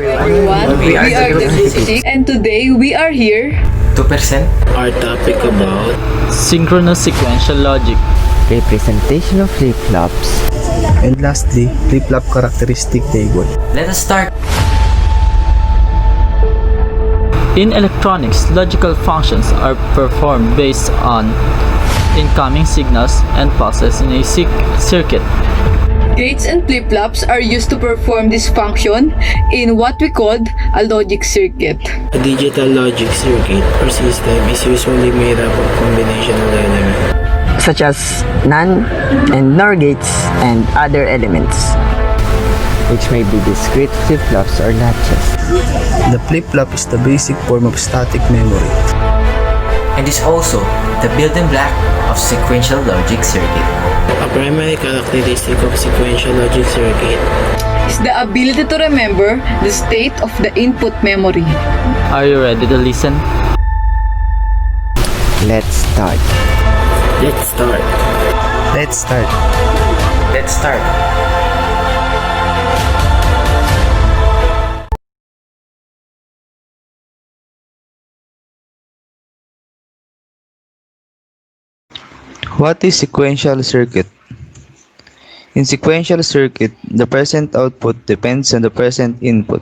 everyone. We are the Group 6 and today we are here 2%. Our topic about synchronous sequential logic, representation of flip-flops, and lastly, flip-flop characteristic table. Let us start. In electronics, logical functions are performed based on incoming signals and pulses in a circuit. gates and flip-flops are used to perform this function in what we called a logic circuit. a digital logic circuit or system is usually made up of combinational elements. such as NAND and NOR gates and other elements, which may be discrete flip-flops or latches. The flip-flop is the basic form of static memory. And is also the building block of sequential logic circuit. A primary characteristic of sequential logic circuit Is the ability to remember the state of the input memory. Are you ready to listen? Let's start. Let's start. Let's start. Let's start. What is sequential circuit? In sequential circuit, the present output depends on the present input,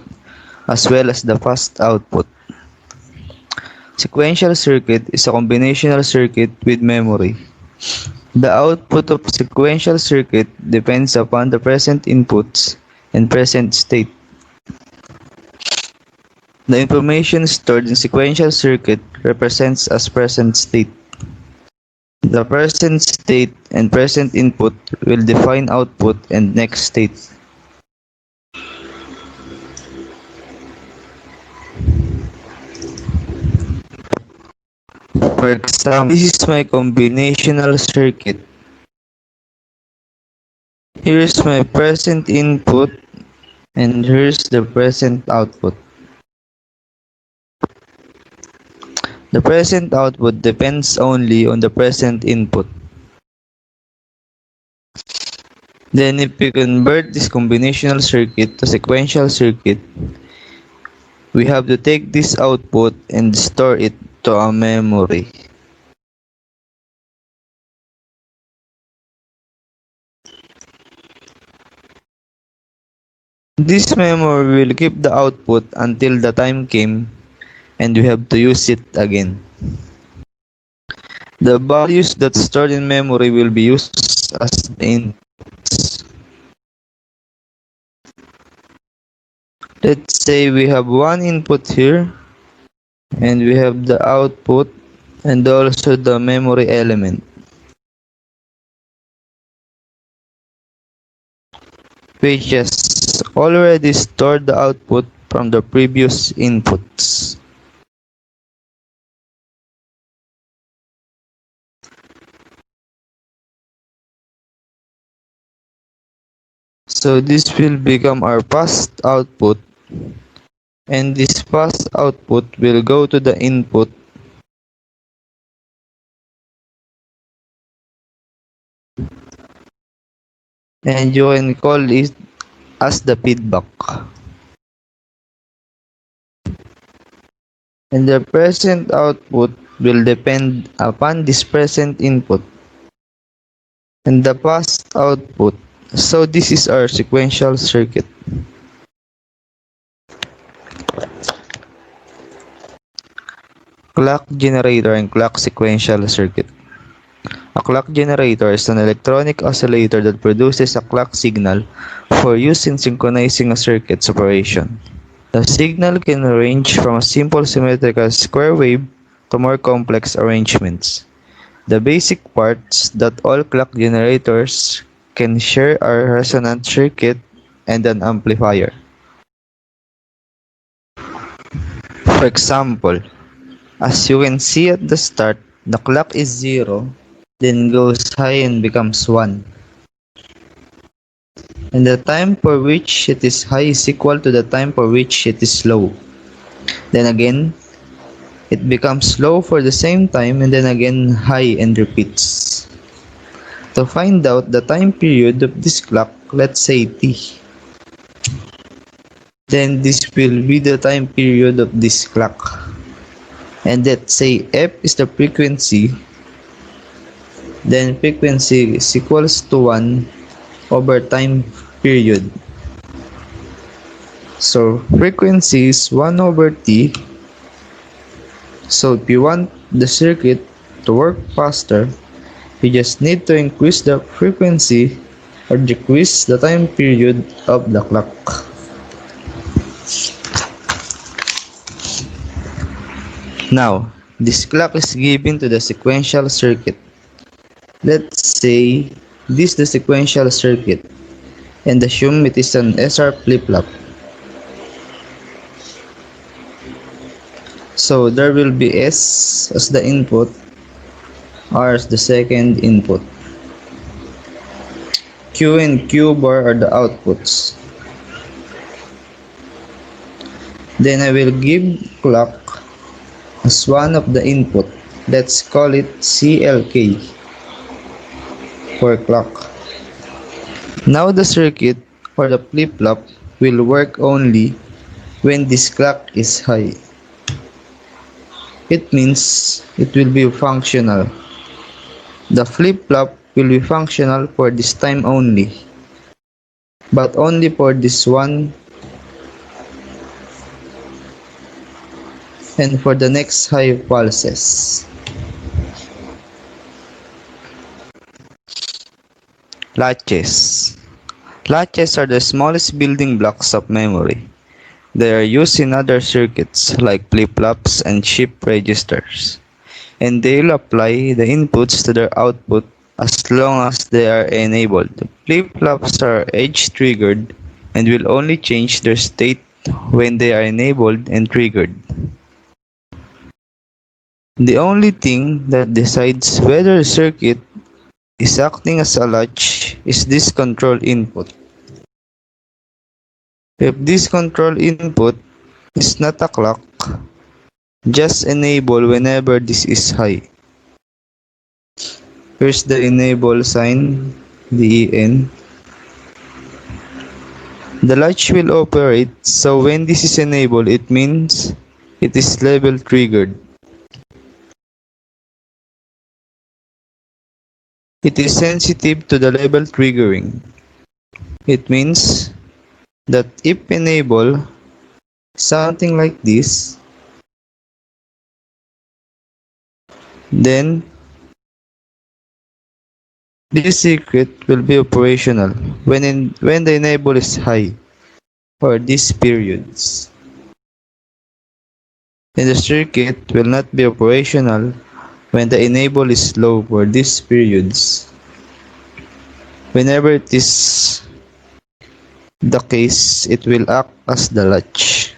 as well as the past output. Sequential circuit is a combinational circuit with memory. The output of sequential circuit depends upon the present inputs and present state. The information stored in sequential circuit represents as present state. The present state and present input will define output and next state. For example, this is my combinational circuit. Here's my present input and here's the present output. The present output depends only on the present input. Then if we convert this combinational circuit to sequential circuit, we have to take this output and store it to a memory. This memory will keep the output until the time came and we have to use it again. The values that stored in memory will be used as the inputs. Let's say we have one input here and we have the output and also the memory element, which has already stored the output from the previous inputs. So this will become our past output, and this past output will go to the input and you can call it as the feedback. And the present output will depend upon this present input and the past output. So this is our sequential circuit. Clock generator and clock sequential circuit. A clock generator is an electronic oscillator that produces a clock signal for use in synchronizing a circuit's operation. The signal can range from a simple symmetrical square wave to more complex arrangements. The basic parts that all clock generators can share are a resonant circuit and an amplifier. For example, as you can see at the start, the clock is 0, then goes high and becomes 1. And the time for which it is high is equal to the time for which it is low. Then again, it becomes low for the same time and then again high and repeats. To find out the time period of this clock, let's say T. then this will be the time period of this clock. And let's say F is the frequency, then frequency is equals to 1 over time period. So frequency is 1 over t. So if you want the circuit to work faster, you just need to increase the frequency or decrease the time period of the clock. Now, this clock is given to the sequential circuit. Let's say this is the sequential circuit and assume it is an SR flip-flop. So there will be S as the input, R as the second input. Q and Q bar are the outputs. Then I will give clock as one of the input. Let's call it CLK for clock. Now the circuit or the flip-flop will work only when this clock is high. It means it will be functional. The flip-flop will be functional for this time only, but only for this one and for the next high pulses. Latches. Latches are the smallest building blocks of memory. They are used in other circuits like flip-flops and shift registers, and they will apply the inputs to their output as long as they are enabled. Flip-flops are edge-triggered and will only change their state when they are enabled and triggered. The only thing that decides whether a circuit is acting as a latch is this control input. If this control input is not a clock, just enable whenever this is high. Here's the enable sign, the EN. The latch will operate, so when this is enabled, it means it is level triggered. It is sensitive to the level triggering. It means that if enable something like this, then this circuit will be operational when the enable is high for these periods. And the circuit will not be operational when the enable is low for these periods. Whenever it is the case, it will act as the latch.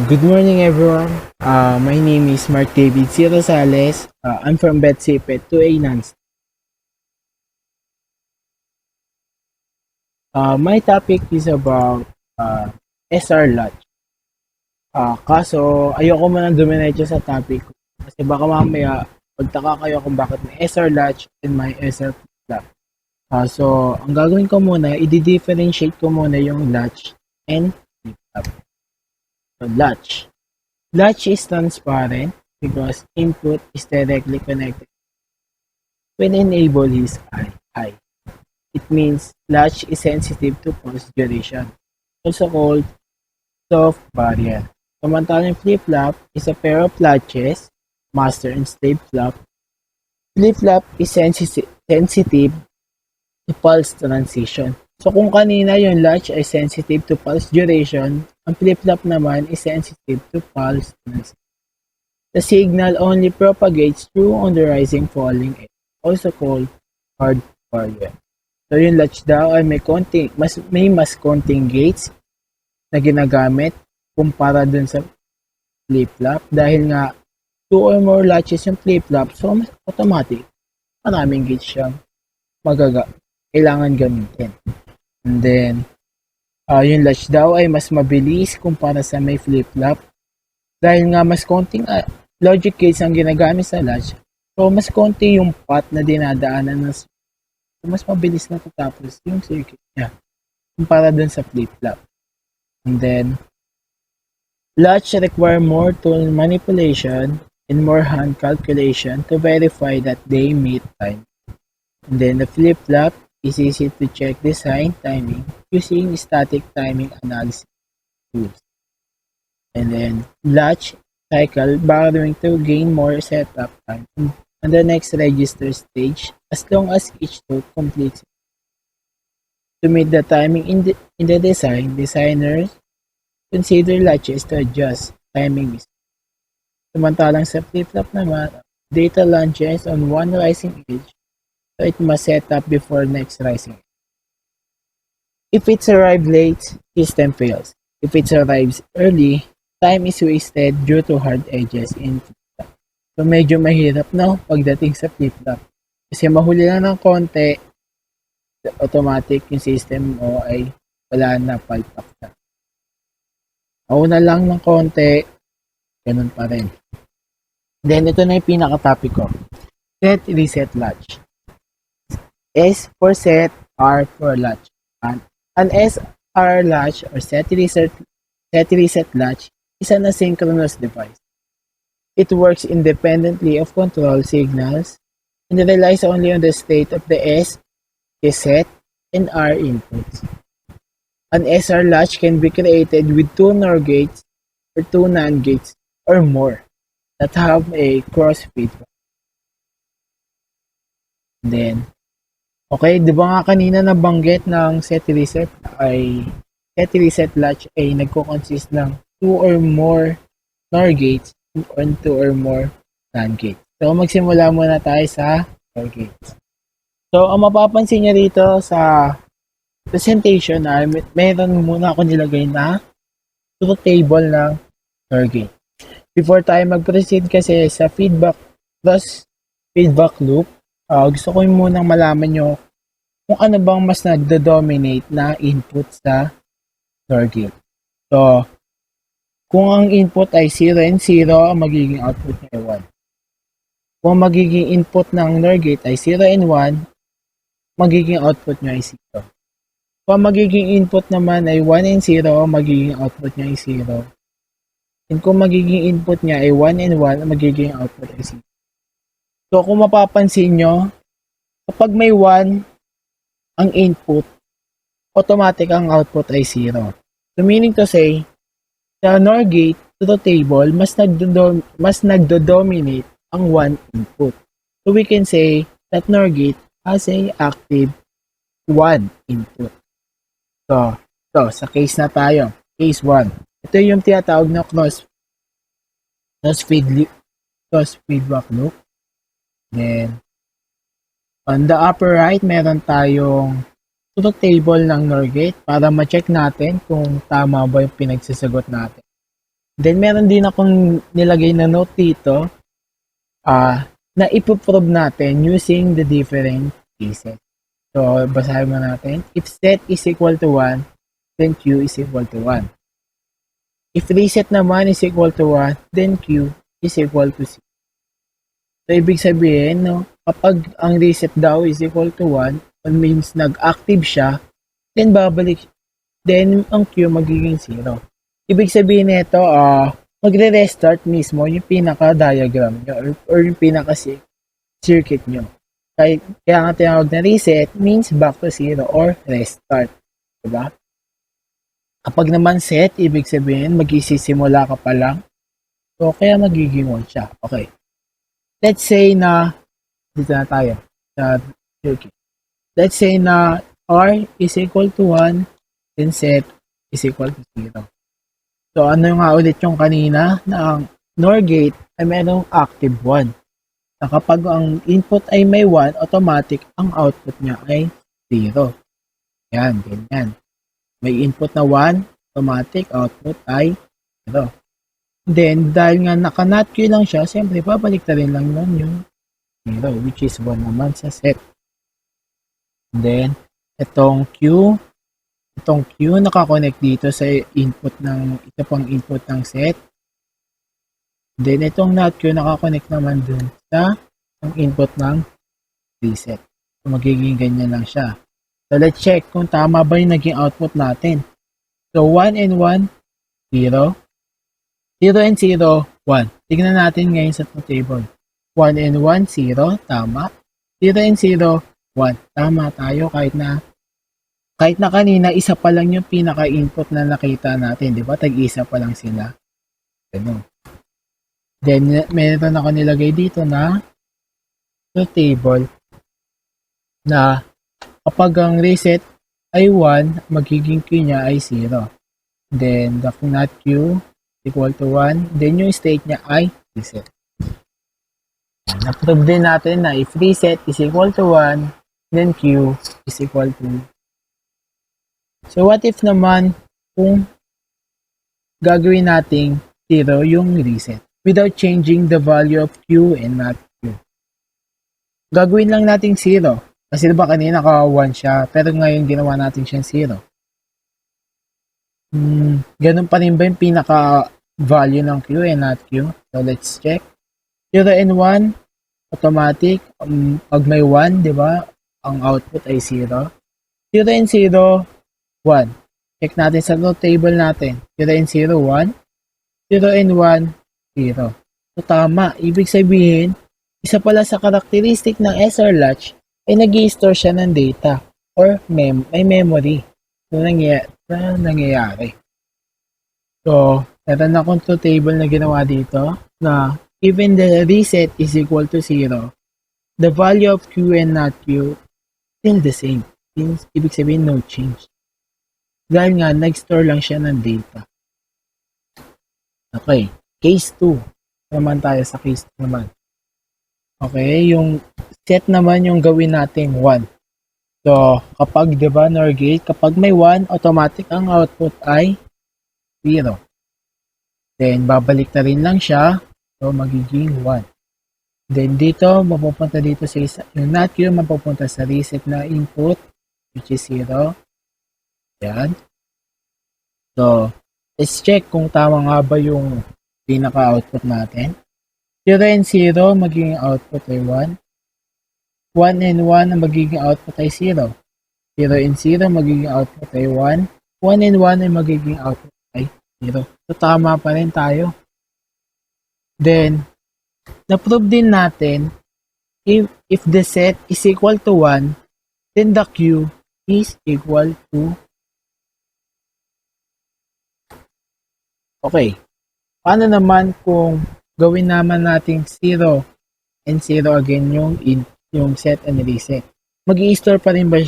Good morning, everyone. My name is Mark David C. Rosales. I'm from BET-CpET 2A non My topic is about SR latch. Kaso, ayoko manang dumiretso sa topic ko. Kasi baka mamaya, pagtaka kayo kung bakit may SR latch and may SR flip. So, ang gagawin ko muna, i-differentiate ko muna yung latch and flip-flop. So, latch. Latch is transparent because input is directly connected. When enable is high. It means latch is sensitive to pulse duration, also called soft barrier. Samantalang flip-flop is a pair of latches, master and slave flop. Flip-flop is sensitive to pulse transition. So kung kanina yung latch ay sensitive to pulse duration, ang flip-flop naman is sensitive to pulse transition. The signal only propagates through on the rising falling edge, also called hard barrier. So yung latch daw ay may mas konting gates na ginagamit kumpara dun sa flip-flop dahil nga 2 or more latches yung flip-flop, so automatic maraming gates siyang kailangan gamitin. And then Yung latch daw ay mas mabilis kumpara sa may flip-flop dahil nga mas konting logic gates ang ginagamit sa latch. So, mas konti yung path na dinadaanan ng circuit. So, mas mabilis na tatapos yung circuit niya kumpara dun sa flip-flop. And then, latch require more tool manipulation and more hand calculation to verify that they meet time. And then, the flip-flop is easy to check design timing using static timing analysis tools. And then latch cycle borrowing to gain more setup time on the next register stage as long as each tool completes. To meet the timing in the design, designers consider latches to adjust timing. Samantalang sa flip-flop naman, data launches on one rising edge, so it must set up before next rising. If it's arrived late, system fails. If it arrives early, time is wasted due to hard edges in flip-flop. So medyo mahirap pagdating sa flip-flop. Kasi mahuli lang ng konti, automatic yung system mo ay wala na, palpak na. Mauna lang ng konti, ganun pa rin. Then ito na yung pinaka-topic ko. Set reset latch. S for set, R for latch. An SR latch or set reset latch is an asynchronous device. It works independently of control signals and relies only on the state of the S, set, and R inputs. An SR latch can be created with 2 NOR gates or 2 NAND gates or more that have a cross feedback. Then, okay, di ba nga kanina nabanggit ng set reset latch ay nagko-consist ng 2 or more NOR gates or 2 or more NAND gates. So, magsimula muna tayo sa NOR gates. So, ang mapapansin niya rito sa presentation na meron muna ako nilagay na truth table ng NOR gate. Before tayo mag-proceed kasi sa cross feedback loop, gusto ko munang malaman nyo kung ano bang mas nagdo-dominate na input sa NOR gate. So, kung ang input ay 0 and 0, ang magiging output niya ay 1. Kung magiging input ng NOR gate ay 0 and 1, magiging output niya ay 0. Kung magiging input naman ay 1 and 0, magiging output niya ay 0. And kung magiging input niya ay 1 and 1, magiging output ay 0. So, kung mapapansin nyo, kapag may 1 ang input, automatic ang output ay 0. So, meaning to say, sa NOR gate truth table, mas nagdo-dominate ang 1 input. So, we can say that NOR gate has a active 1 input. So, sa case na tayo, case 1. Ito yung tinatawag na cross feedback loop. Then, on the upper right, meron tayong truth table ng NOR gate para ma-check natin kung tama ba yung pinagsasagot natin. Then, meron din akong nilagay na note dito na ipoprove natin using the different cases. So, basahin mo natin. If set is equal to 1, then Q is equal to 1. If reset naman is equal to 1, then Q is equal to 0. So, ibig sabihin, kapag ang reset daw is equal to 1, it means nag-active siya, then babalik, then ang Q magiging 0. Ibig sabihin nito, magre-restart mismo yung pinaka-diagram nyo or yung pinaka-circuit nyo. Kaya nga tinawag na reset means back to 0 or restart. Diba? Kapag naman set, ibig sabihin, magsisimula ka pa lang. So, kaya magiging 1 siya. Okay. Let's say na, dito na tayo, sa circuit. Let's say na R is equal to 1, then set is equal to 0. So, ano nga ulit yung kanina na ang NOR gate ay mayroong active 1. Na kapag ang input ay may 1, automatic ang output niya ay 0. Yan, ganyan. May input na 1, automatic output ay 0. Then, dahil nga naka-NOT Q lang siya, siyempre, babalik na rin lang nun yung 0, which is 1 naman sa set. And then, itong Q, Itong Q nakakonect dito sa input ng, ito pang input ng set. Then itong not Q nakakonect naman dun sa ang input ng reset. So, magiging ganyan lang siya. So let's check kung tama ba yung naging output natin. So 1 and 1, 0. 0 and 0, 1. Tignan natin ngayon sa table. 1 and 1, 0. Tama. 0 and 0, 1. Tama tayo kahit na kanina, isa pa lang yung pinaka-input na nakita natin. Di ba? Tag-isa pa lang sila. Ganun. Then, meron ako nilagay dito na sa table na kapag ang reset ay 1, magiging Q niya ay 0. Then, the not Q equal to 1. Then, yung state niya ay reset. Na-prove din natin na if reset is equal to 1, then Q is equal to. So, what if naman kung gagawin nating 0 yung reset without changing the value of Q and not Q? Gagawin lang nating 0. Kasi diba kanina naka-1 siya, pero ngayon ginawa natin siyang 0. Ganun pa rin ba yung pinaka-value ng Q and not Q? So, let's check. 0 and 1, automatic. Pag may 1, di ba, ang output ay 0. 0 and 0, 1. Check natin sa table natin. 0 and 0, 1. 0 and 1, 0. So, tama. Ibig sabihin, isa pala sa karakteristik ng SR latch ay nag-i-store siya ng data or may memory na nangyayari. So, meron akong table na ginawa dito na even the reset is equal to 0, the value of Q and not Q still the same. Ibig sabihin, no change. Dahil nga, nag-store lang siya ng data. Okay. Case 2. Naman tayo sa case 2 naman. Okay. Yung set naman yung gawin natin 1. So, kapag, diba, NOR gate, kapag may 1, automatic ang output ay 0. Then, babalik na rin lang siya. So, magiging 1. Then, dito, mapupunta dito sa isa. Yung not Q, mapupunta sa reset na input, which is 0. Yan. So, let's check kung tama nga ba yung pinaka-output natin. 0 and 0, magiging output ay 1. 1 and 1, ang magiging output ay 0. 0 and 0, magiging output ay 1. 1 and 1 ay magiging output ay 0. So, tama pa rin tayo. Then, na-prove din natin, if the set is equal to 1, then the Q is equal to. Okay. Paano naman kung gawin naman natin 0 and 0 again yung set and reset? Mag-i-store pa rin ba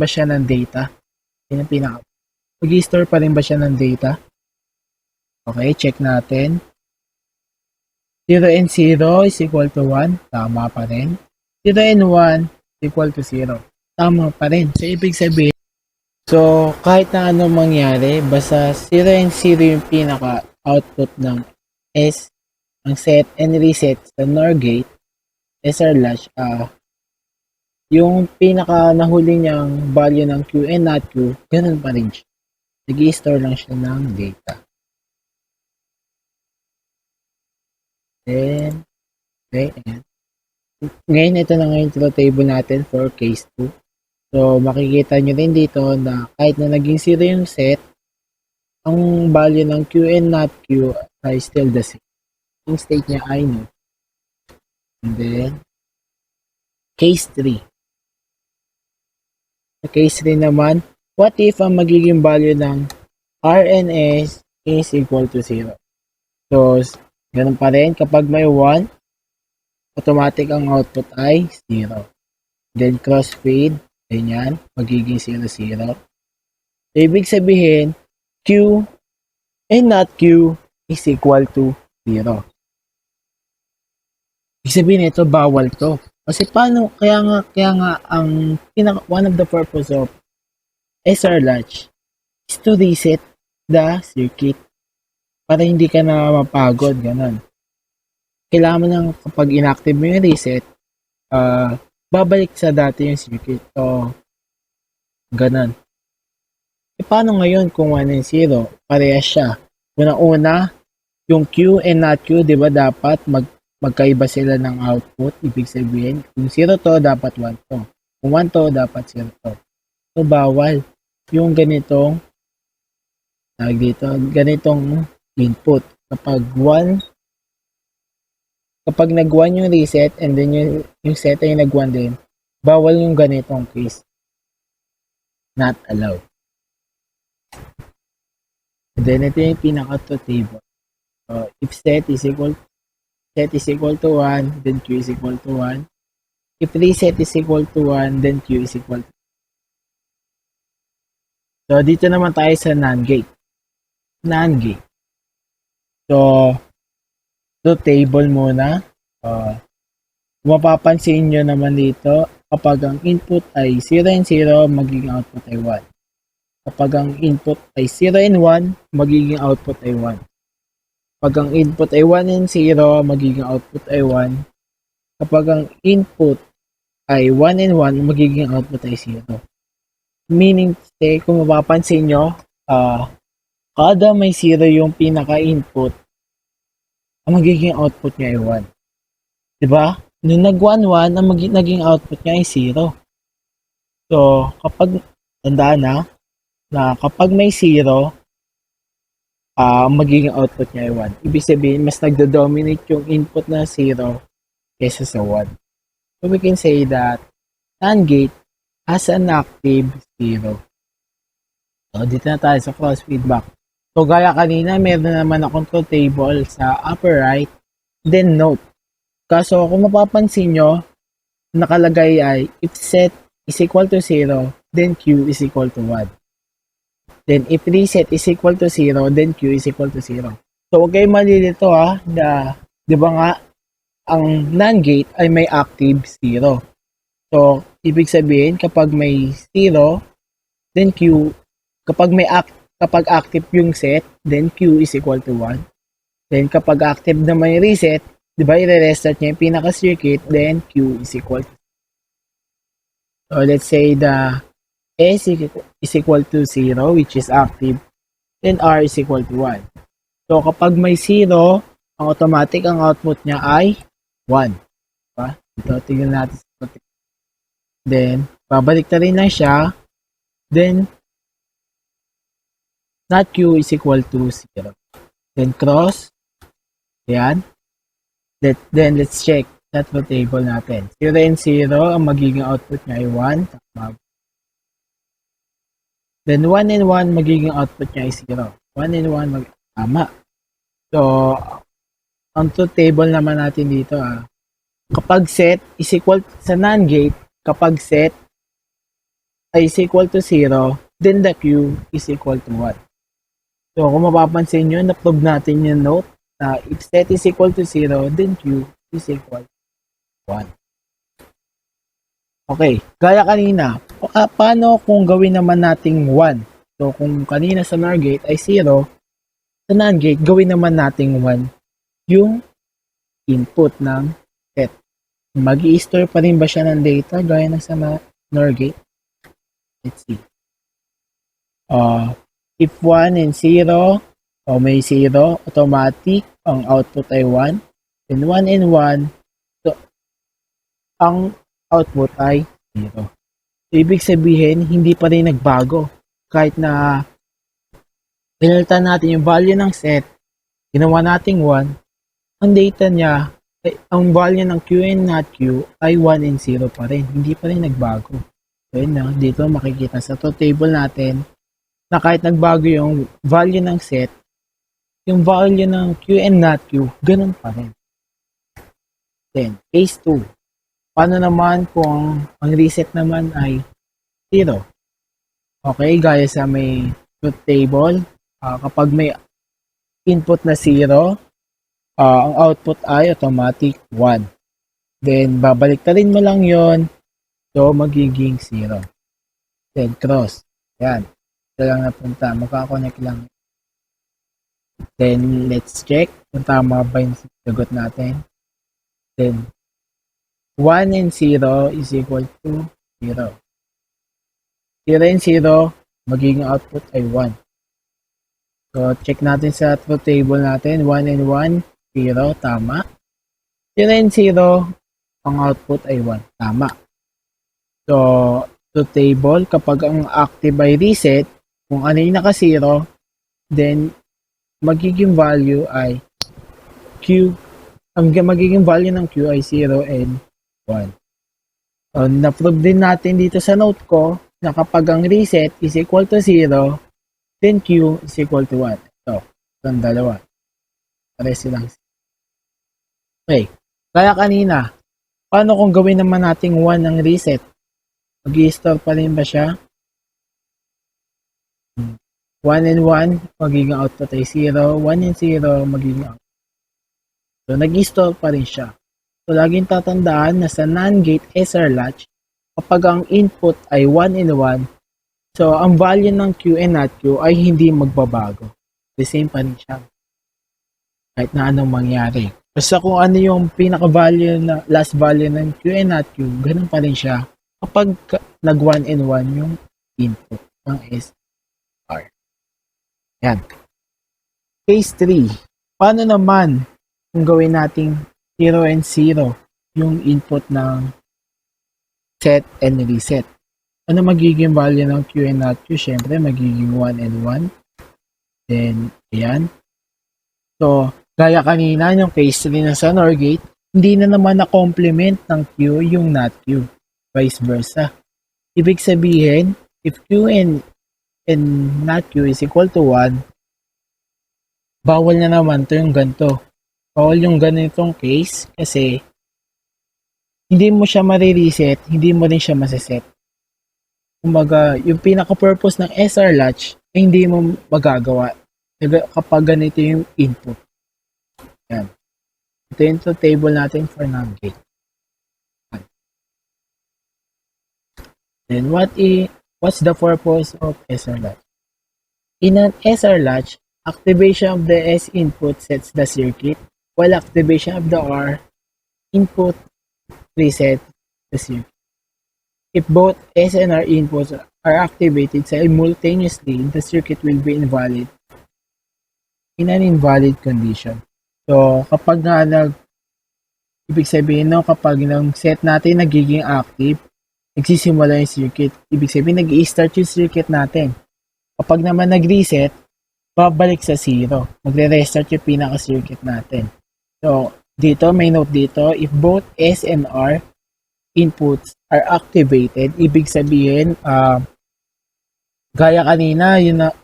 siya ng data? Yan ang pinaka. Mag-i-store pa rin ba siya ng data? Okay, check natin. 0 and 0 is equal to 1. Tama pa rin. 0 and 1 is equal to 0. Tama pa rin. So, ibig sabihin, so, kahit na ano mangyari, basta 0 and 0 yung pinaka-output ng ang set and reset sa NOR gate, SR latch, yung pinaka-nahuli niyang value ng Q and not Q, ganun pa rin siya. Nag-i-store lang siya ng data. Then, okay, ayan. Ngayon, ito na ngayon yung table natin for case 2. So, makikita nyo rin dito na kahit na naging 0 yung set, ang value ng Q and not Q ay still the same. Yung state niya ay no. And then, case 3. Sa case 3 naman, what if ang magiging value ng R and S is equal to 0? So, ganun pa rin. Kapag may 1, automatic ang output ay 0. Then, crossfade. Ganyan, magiging 0, 0. So, ibig sabihin, Q and not Q is equal to 0. Ibig sabihin, ito bawal to. Kasi paano, kaya nga, one of the purpose of SR latch is to reset the circuit. Para hindi ka na mapagod, ganun. Kailangan mo nang kapag inactive mo yung reset, babalik sa dati yung circuit. So, ganun. paano ngayon kung 1 and 0? Parehas siya. Una-una, yung Q and not Q, di ba dapat magkaiba sila ng output? Ibig sabihin, kung 0 to, dapat 1 to. Kung 1 to, dapat 0 to. So, bawal. Yung ganitong, ganitong input. Kapag nag-1 yung reset and then yung set ay nag-1 din, bawal yung ganitong case. Not allowed. And then ito yung pinaka-to table. So, if set is equal to 1, then Q is equal to 1. If reset is equal to 1, then Q is equal to 1. So, dito naman tayo sa NAND gate. NAND gate. So, to table muna. Mapapansin nyo naman dito, kapag ang input ay 0 and 0, magiging output ay 1. Kapag ang input ay 0 and 1, magiging output ay 1. Kapag ang input ay 1 and 0, magiging output ay 1. Kapag ang input ay 1 and 1, magiging output ay 0. Meaning, kung mapapansin nyo, kada may 0 yung pinaka-input, ang magiging output niya ay 1. Diba? Nung nag-1-1, ang naging output niya ay 0. So, tandaan na kapag may 0, magiging output niya ay 1. Ibig sabihin, mas nagdo-dominate yung input na 0 kaysa sa 1. So, we can say that NAND gate has an active 0. So, dito na tayo sa cross feedback. So, gaya kanina, meron naman akong to table sa upper right, then note. Kaso, kung mapapansin nyo, nakalagay ay, if set is equal to 0, then Q is equal to 1. Then, if reset is equal to 0, then Q is equal to 0. So, huwag kayong malilito di ba nga, ang NAND gate ay may active 0. So, ibig sabihin, kapag may 0, then Q, kapag active yung set, then Q is equal to 1. Then, kapag active na may reset, di ba, i-restart niya yung pinaka-circuit, then Q is equal to 0. So, let's say the S is equal to 0, which is active, then R is equal to 1. So, kapag may 0, ang automatic ang output niya ay 1. Diba? Ito, tingnan natin. Then, babalik na rin na siya. Then, not Q is equal to 0. Then, cross. Ayan. Then, let's check that table natin. 0 and 0, ang magiging output niya ay 1. Tama. Then, 1 and 1, magiging output niya ay 0. 1 and 1, tama. So, ang truth table naman natin dito, kapag set is equal sa NAND gate, kapag set ay is equal to 0, then the Q is equal to 1. So, kung mapapansin nyo, na-prove natin yung note na if set is equal to 0, then Q is equal to 1. Okay, gaya kanina, paano kung gawin naman nating 1? So, kung kanina sa NOR gate ay 0, sa NAND gate, gawin naman nating 1 yung input ng set. Mag-i-store pa rin ba siya ng data gaya na sa NOR gate? Let's see. If 1 and 0, may 0, automatic, ang output ay 1. Then 1 and 1, so, ang output ay 0. Ibig sabihin, hindi pa rin nagbago. Kahit na pinalitan natin yung value ng set, ginawa nating 1, ang data niya, ang value ng Q and not Q ay 1 and 0 pa rin. Hindi pa rin nagbago. So, yun na, dito makikita sa to table natin na kahit nagbago yung value ng set, yung value ng Q and not Q, ganun pa rin. Then, case 2. Paano naman kung ang reset naman ay 0? Okay, gaya sa may truth table, kapag may input na 0, ang output ay automatic 1. Then, babalik na rin mo lang yon, so magiging 0. Then, cross. Yan. Ito lang napunta. Magkakonect lang. Then, let's check kung tama ba yung sagot natin. Then, 1 and 0 is equal to 0. 0 and 0, magiging output ay 1. So, check natin sa truth table natin. 1 and 1, 0, tama. 0 and 0, ang output ay 1, tama. So, truth table, kapag ang active ay reset, kung ano yung naka-0, then, magiging value ay Q. Ang magiging value ng Q ay 0 and 1. So, na-prove din natin dito sa note ko na kapag ang reset is equal to 0, then Q is equal to 1. So, itong dalawa. Pare silang. Okay. Kaya kanina, paano kung gawin naman nating 1 ang reset? Mag-i-store pa rin ba siya? 1 and 1, magiging output ay 0. 1 and 0, magiging output. So, nag-i-store pa rin siya. So, laging tatandaan na sa NAND gate SR latch, kapag ang input ay 1 and 1, so, ang value ng Q and not Q ay hindi magbabago. The same pa rin siya. Kahit na anong mangyari. Basta kung ano yung pinaka-value na last value ng Q and not Q, ganun pa rin siya kapag nag 1 and 1 yung input ng SR. Yan. Case 3. Paano naman kung gawin nating 0 and 0 yung input ng set and reset? Ano magiging value ng Q and not Q? Siyempre, magiging 1 and 1. Then, ayan. So, gaya kanina, yung case 3 ng sa NOR gate, hindi na naman na-complement ng Q yung not Q. Vice versa. Ibig sabihin, if Q and not Q is equal to 1, bawal na naman to yung ganito. Bawal yung ganitong case kasi hindi mo siya marireset, hindi mo rin siya maseset. Kumbaga, yung pinaka-purpose ng SR latch ay hindi mo magagawa kapag ganito yung input. Yan. Ito yung table natin for NAND gate. Then, what's the purpose of SR latch? In an SR latch, activation of the S input sets the circuit, while activation of the R input reset the circuit. If both S and R inputs are activated simultaneously, the circuit will be invalid in an invalid condition. So, kapag ibig sabihin, no, kapag ng set natin nagiging active, nagsisimula yung circuit. Ibig sabihin, nag-i-start yung circuit natin. Kapag naman nag-reset, babalik sa 0. Magre-restart yung pinaka-circuit natin. So, dito, may note dito, if both S and R inputs are activated, ibig sabihin, gaya kanina,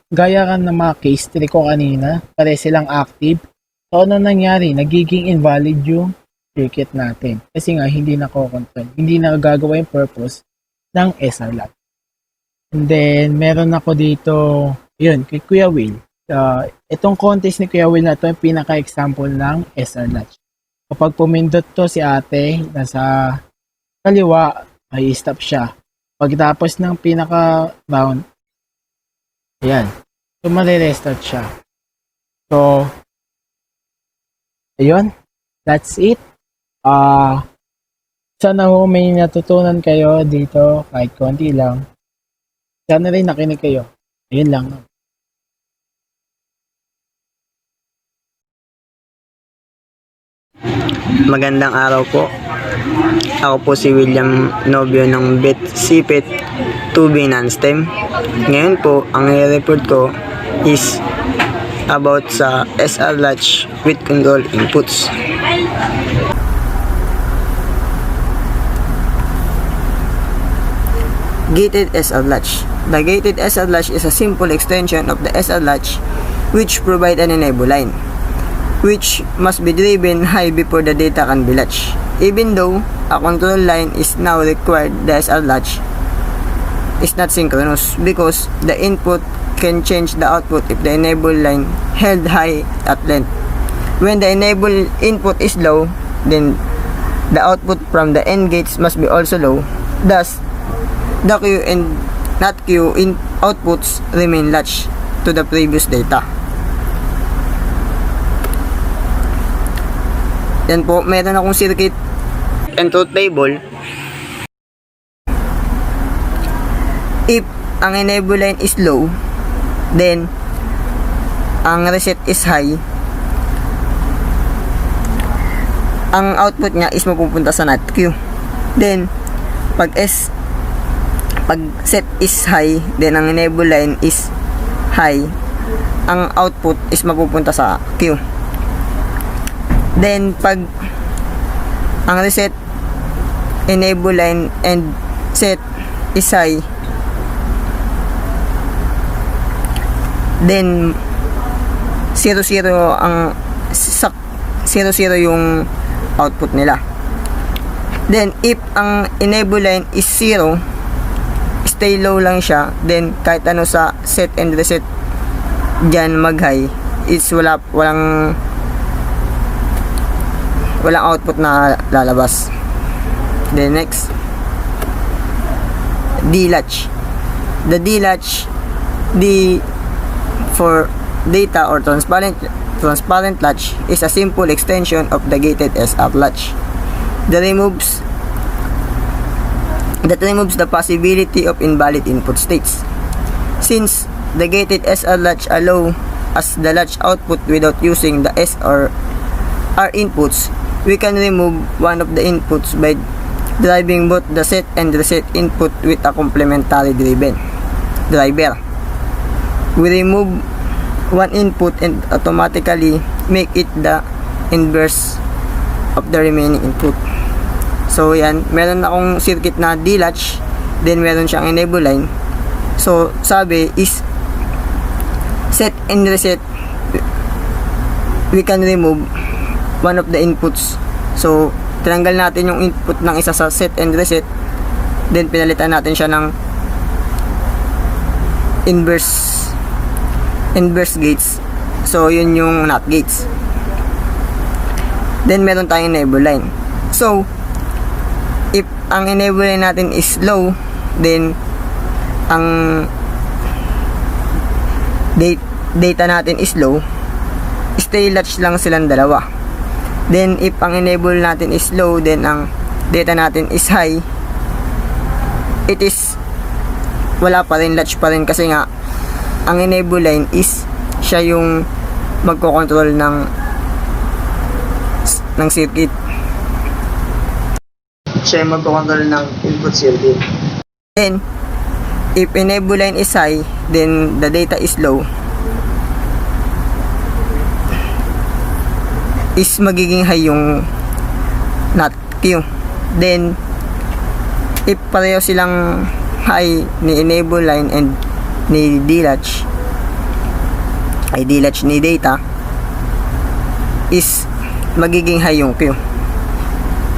gaya ng mga case 3 ko kanina, pare silang active. So, ano nangyari? Nagiging invalid yung circuit natin. Kasi nga, hindi nako-control. Hindi nagagawa yung purpose ng SR latch. And then, meron ako dito, yun, kay Kuya Will. Itong contest ni Kuya Will na ito, yung pinaka-example ng SR latch. Kapag pumindot to si ate, nasa kaliwa, ay stop siya. Pagtapos ng pinaka-round, ayan. So, mali-restart siya. So, ayun. That's it. Sana ho may natutunan kayo dito, kahit konti lang. Sana rin nakinig kayo. Ayun lang. Magandang araw po. Ako po si William Novio ng BET-CpET 2B non-STEM. Ngayon po, ang i-report ko is about sa SR latch with control inputs. Gated SR latch. The gated SR latch is a simple extension of the SR latch which provide an enable line, which must be driven high before the data can be latched. Even though a control line is now required, the SR latch is not synchronous because the input can change the output if the enable line held high at length. When the enable input is low, then the output from the N gates must be also low. Thus, the Q and not Q in outputs remain latched to the previous data. Yan po, meron akong circuit and truth table. If ang enable line is low, then ang reset is high, ang output niya is mapupunta sa NOT queue. Then pag set is high, then ang enable line is high, ang output is mapupunta sa queue. Then pag ang reset, enable line and set is high, then 0 ang 0 yung output nila. Then if ang enable line is 0, stay low lang siya, then kahit ano sa set and reset dyan mag high, is walang output na lalabas. Then next, D latch. The D latch, D for data or transparent latch, is a simple extension of the gated SR latch that removes the possibility of invalid input states. Since the gated SR latch allow us the latch output without using the S or R inputs, we can remove one of the inputs by driving both the set and reset input with a complementary driver. We remove one input and automatically make it the inverse of the remaining input. So yan, meron akong circuit na D-latch, then meron siyang enable line. So sabi is set and reset, we can remove one of the inputs. So tinanggal natin yung input ng isa sa set and reset, then pinalitan natin siya ng inverse gates. So yun yung NOT gates. Then meron tayong enable line. So if ang enable line natin is low, then ang data natin is low, stay latch lang silang dalawa. Then if ang enable natin is low, then ang data natin is high, it is wala pa rin, latch pa rin, kasi nga ang enable line is siya yung magko-control ng circuit. Siya yung magko-control ng input circuit. Then if enable line is high, then the data is low, is magiging high yung NOT queue. Then if pareho silang high ni enable line and ni D-latch, ni data, is magiging high yung queue.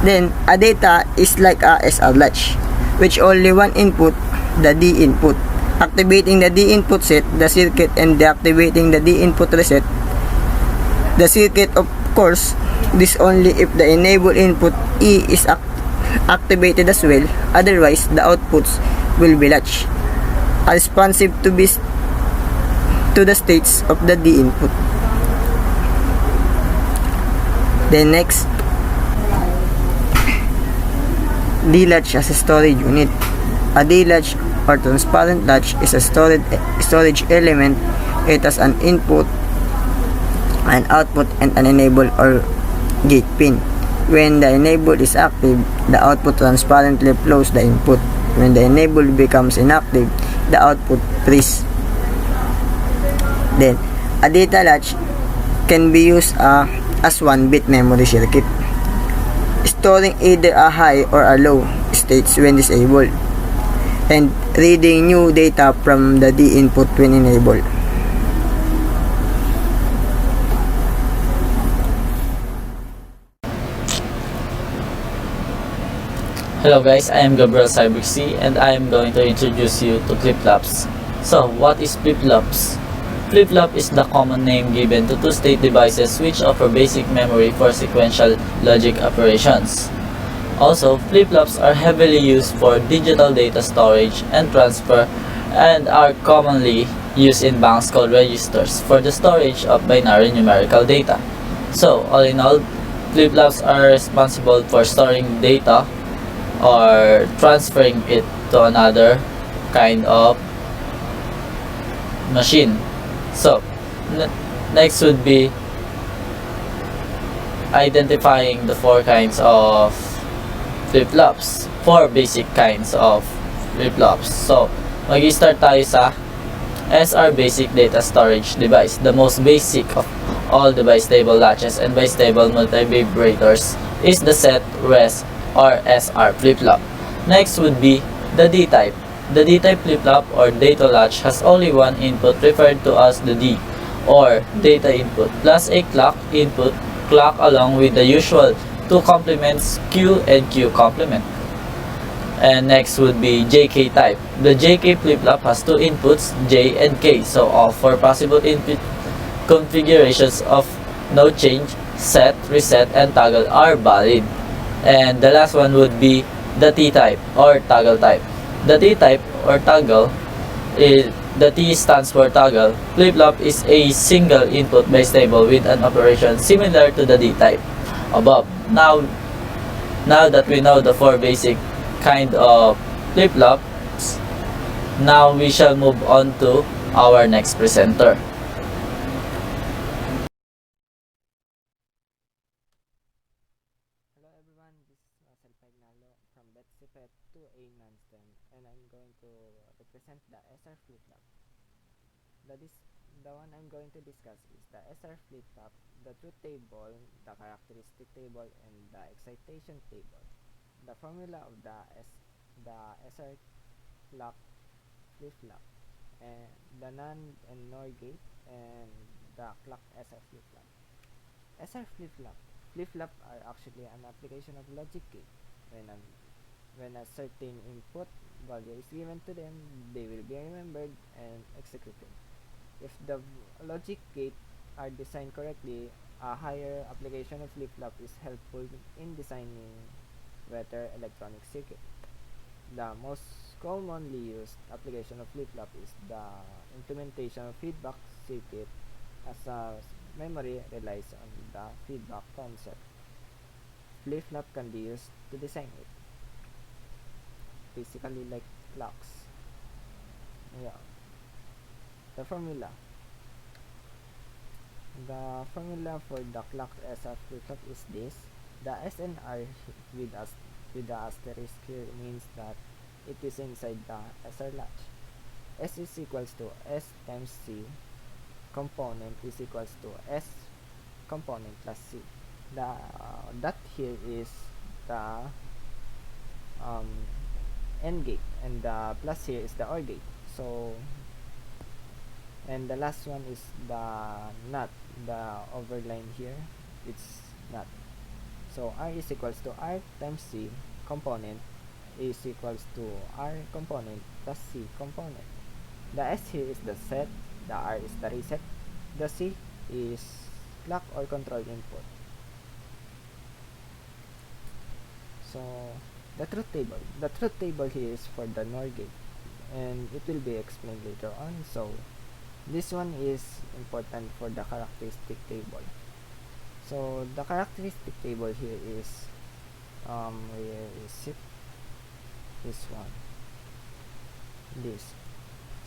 Then a data is like a SR latch, which only one input, the D input. Activating the D input set the circuit and deactivating the D input reset the circuit. Of course, this only if the enable input E is activated as well. Otherwise, the outputs will be latch, responsive to the states of the D input. Then next, D-latch as a storage unit. A D-latch or transparent latch is a storage element. It has an input, an output, and an enable or gate pin. When the enable is active, the output transparently flows the input. When the enable becomes inactive, the output freezes. Then, a data latch can be used as 1-bit memory circuit, storing either a high or a low states when disabled, and reading new data from the D input when enabled. Hello guys, I am Gabriel Cyberc and I am going to introduce you to flip-flops. So, what is flip-flops? Flip-flop is the common name given to two-state devices which offer basic memory for sequential logic operations. Also, flip-flops are heavily used for digital data storage and transfer and are commonly used in banks called registers for the storage of binary numerical data. So, all in all, flip-flops are responsible for storing data or transferring it to another kind of machine. So, next would be identifying the four kinds of flip-flops. Four basic kinds of flip-flops. So, mag-start tayo sa SR basic data storage device, the most basic of all the bistable latches and bistable multivibrators is the set res or SR flip-flop. Next would be the D-type. The D-type flip-flop or data latch has only one input referred to as the D or data input plus a clock input clock along with the usual two complements Q and Q complement. And next would be JK type. The JK flip-flop has two inputs, J and K. So all four possible input configurations of no change, set, reset, and toggle are valid. And the last one would be the T type or toggle type. The T type or toggle is the T stands for toggle. Flip-flop is a single input bistable with an operation similar to the D type above. Now that we know the four basic kind of flip-flops, now we shall move on to our next presenter. Hello everyone, this is from BET-CpET 2A non-STEM, and I'm going to represent the SR flip-flop. The one I'm going to discuss is the SR flip-flop, the truth table, the characteristic table, and the excitation table. The formula of the SR clock flip-flop, and the NAND and NOR gate, and the clock SR flip-flop. SR flip-flop are actually an application of logic gate. When a certain input value is given to them, they will be remembered and executed. If the logic gate are designed correctly, a higher application of flip-flop is helpful in designing better electronic circuit. The most commonly used application of flip-flop is the implementation of feedback circuit, as a memory relies on the feedback concept. Flip-flop can be used to design it, basically like clocks. Yeah. The formula for the clock SR flip-flop is this. The SNR with the asterisk here means that it is inside the SR latch. S is equals to S times C component is equals to S component plus C. The that here is the AND gate, and the plus here is the OR gate. So, and the last one is the NOT, the overline here, it's NOT. So R is equals to R times C component is equals to R component plus C component. The S here is the set, the R is the reset, the C is clock or control input. So the truth table here is for the NOR gate, and it will be explained later on. So this one is important for the characteristic table. So the characteristic table here is where is it? This one, this.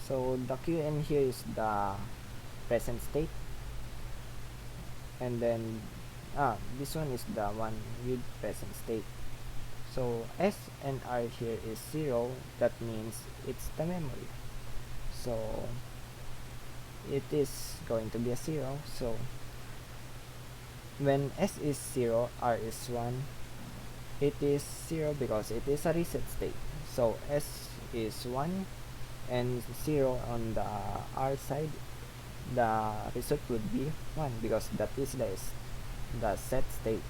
So the QN here is the present state, and then this one is the one with present state. So S and R here is 0, that means it's the memory, so it is going to be a 0. So when S is 0, R is 1, it is 0 because it is a reset state. So S is 1 and 0 on the R side, the result would be 1 because that is the set state.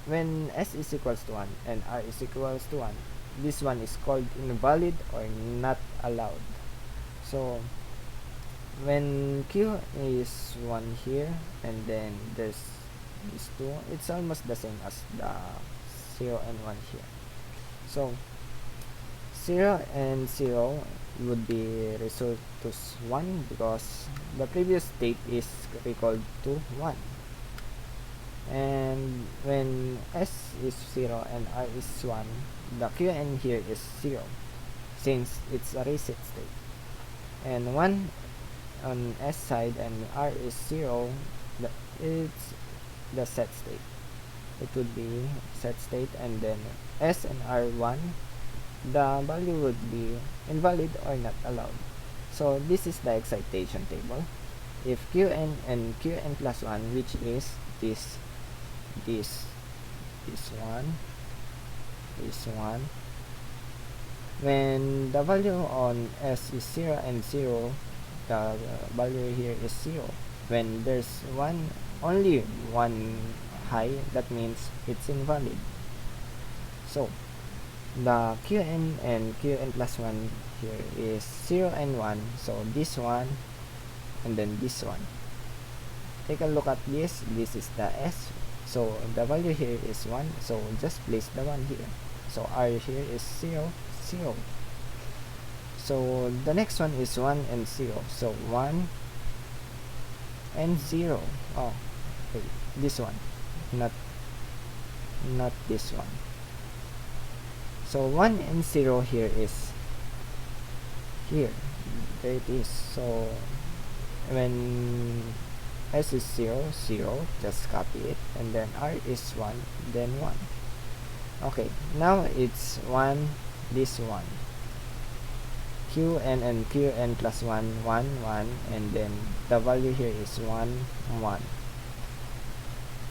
When S is equals to 1 and R is equals to 1, this one is called invalid or not allowed. So when Q is 1 here and then there's these 2, it's almost the same as the 0 and 1 here. So 0 and 0 would be result to 1 because the previous state is recalled to 1. And when S is 0 and R is 1, the QN here is 0 since it's a reset state. and 1 on S side and R is 0, it's the set state. It would be set state, and then S and R 1, the value would be invalid or not allowed. So this is the excitation table. If Qn and Qn plus 1, which is this one, when the value on S is 0 and 0, the value here is 0. When there's only one high, that means it's invalid. So the Qn and Qn plus 1 here is 0 and 1, so this one and then this one. Take a look at this. This is the S, so the value here is 1, so just place the 1 here. So R here is 0, 0. So the next one is 1 and 0, so 1 and 0. Oh, wait, this one, not this one. So 1 and 0 here is here. There it is. So when S is 0, 0, just copy it, and then R is 1, then 1. Okay, now it's 1, this one. Qn and Qn plus 1, 1, 1, and then the value here is 1, 1.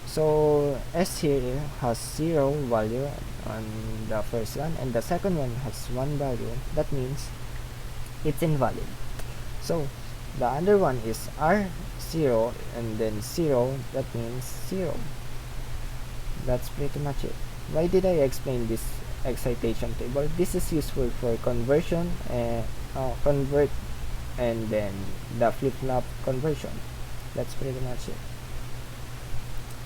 So S here has 0 value on the first one, and the second one has 1 value. That means it's invalid. So the other one is R 0 and then 0, that means 0. That's pretty much it. Why did I explain this excitation table? This is useful for conversion and convert, and then the flip-flop conversion. That's pretty much it.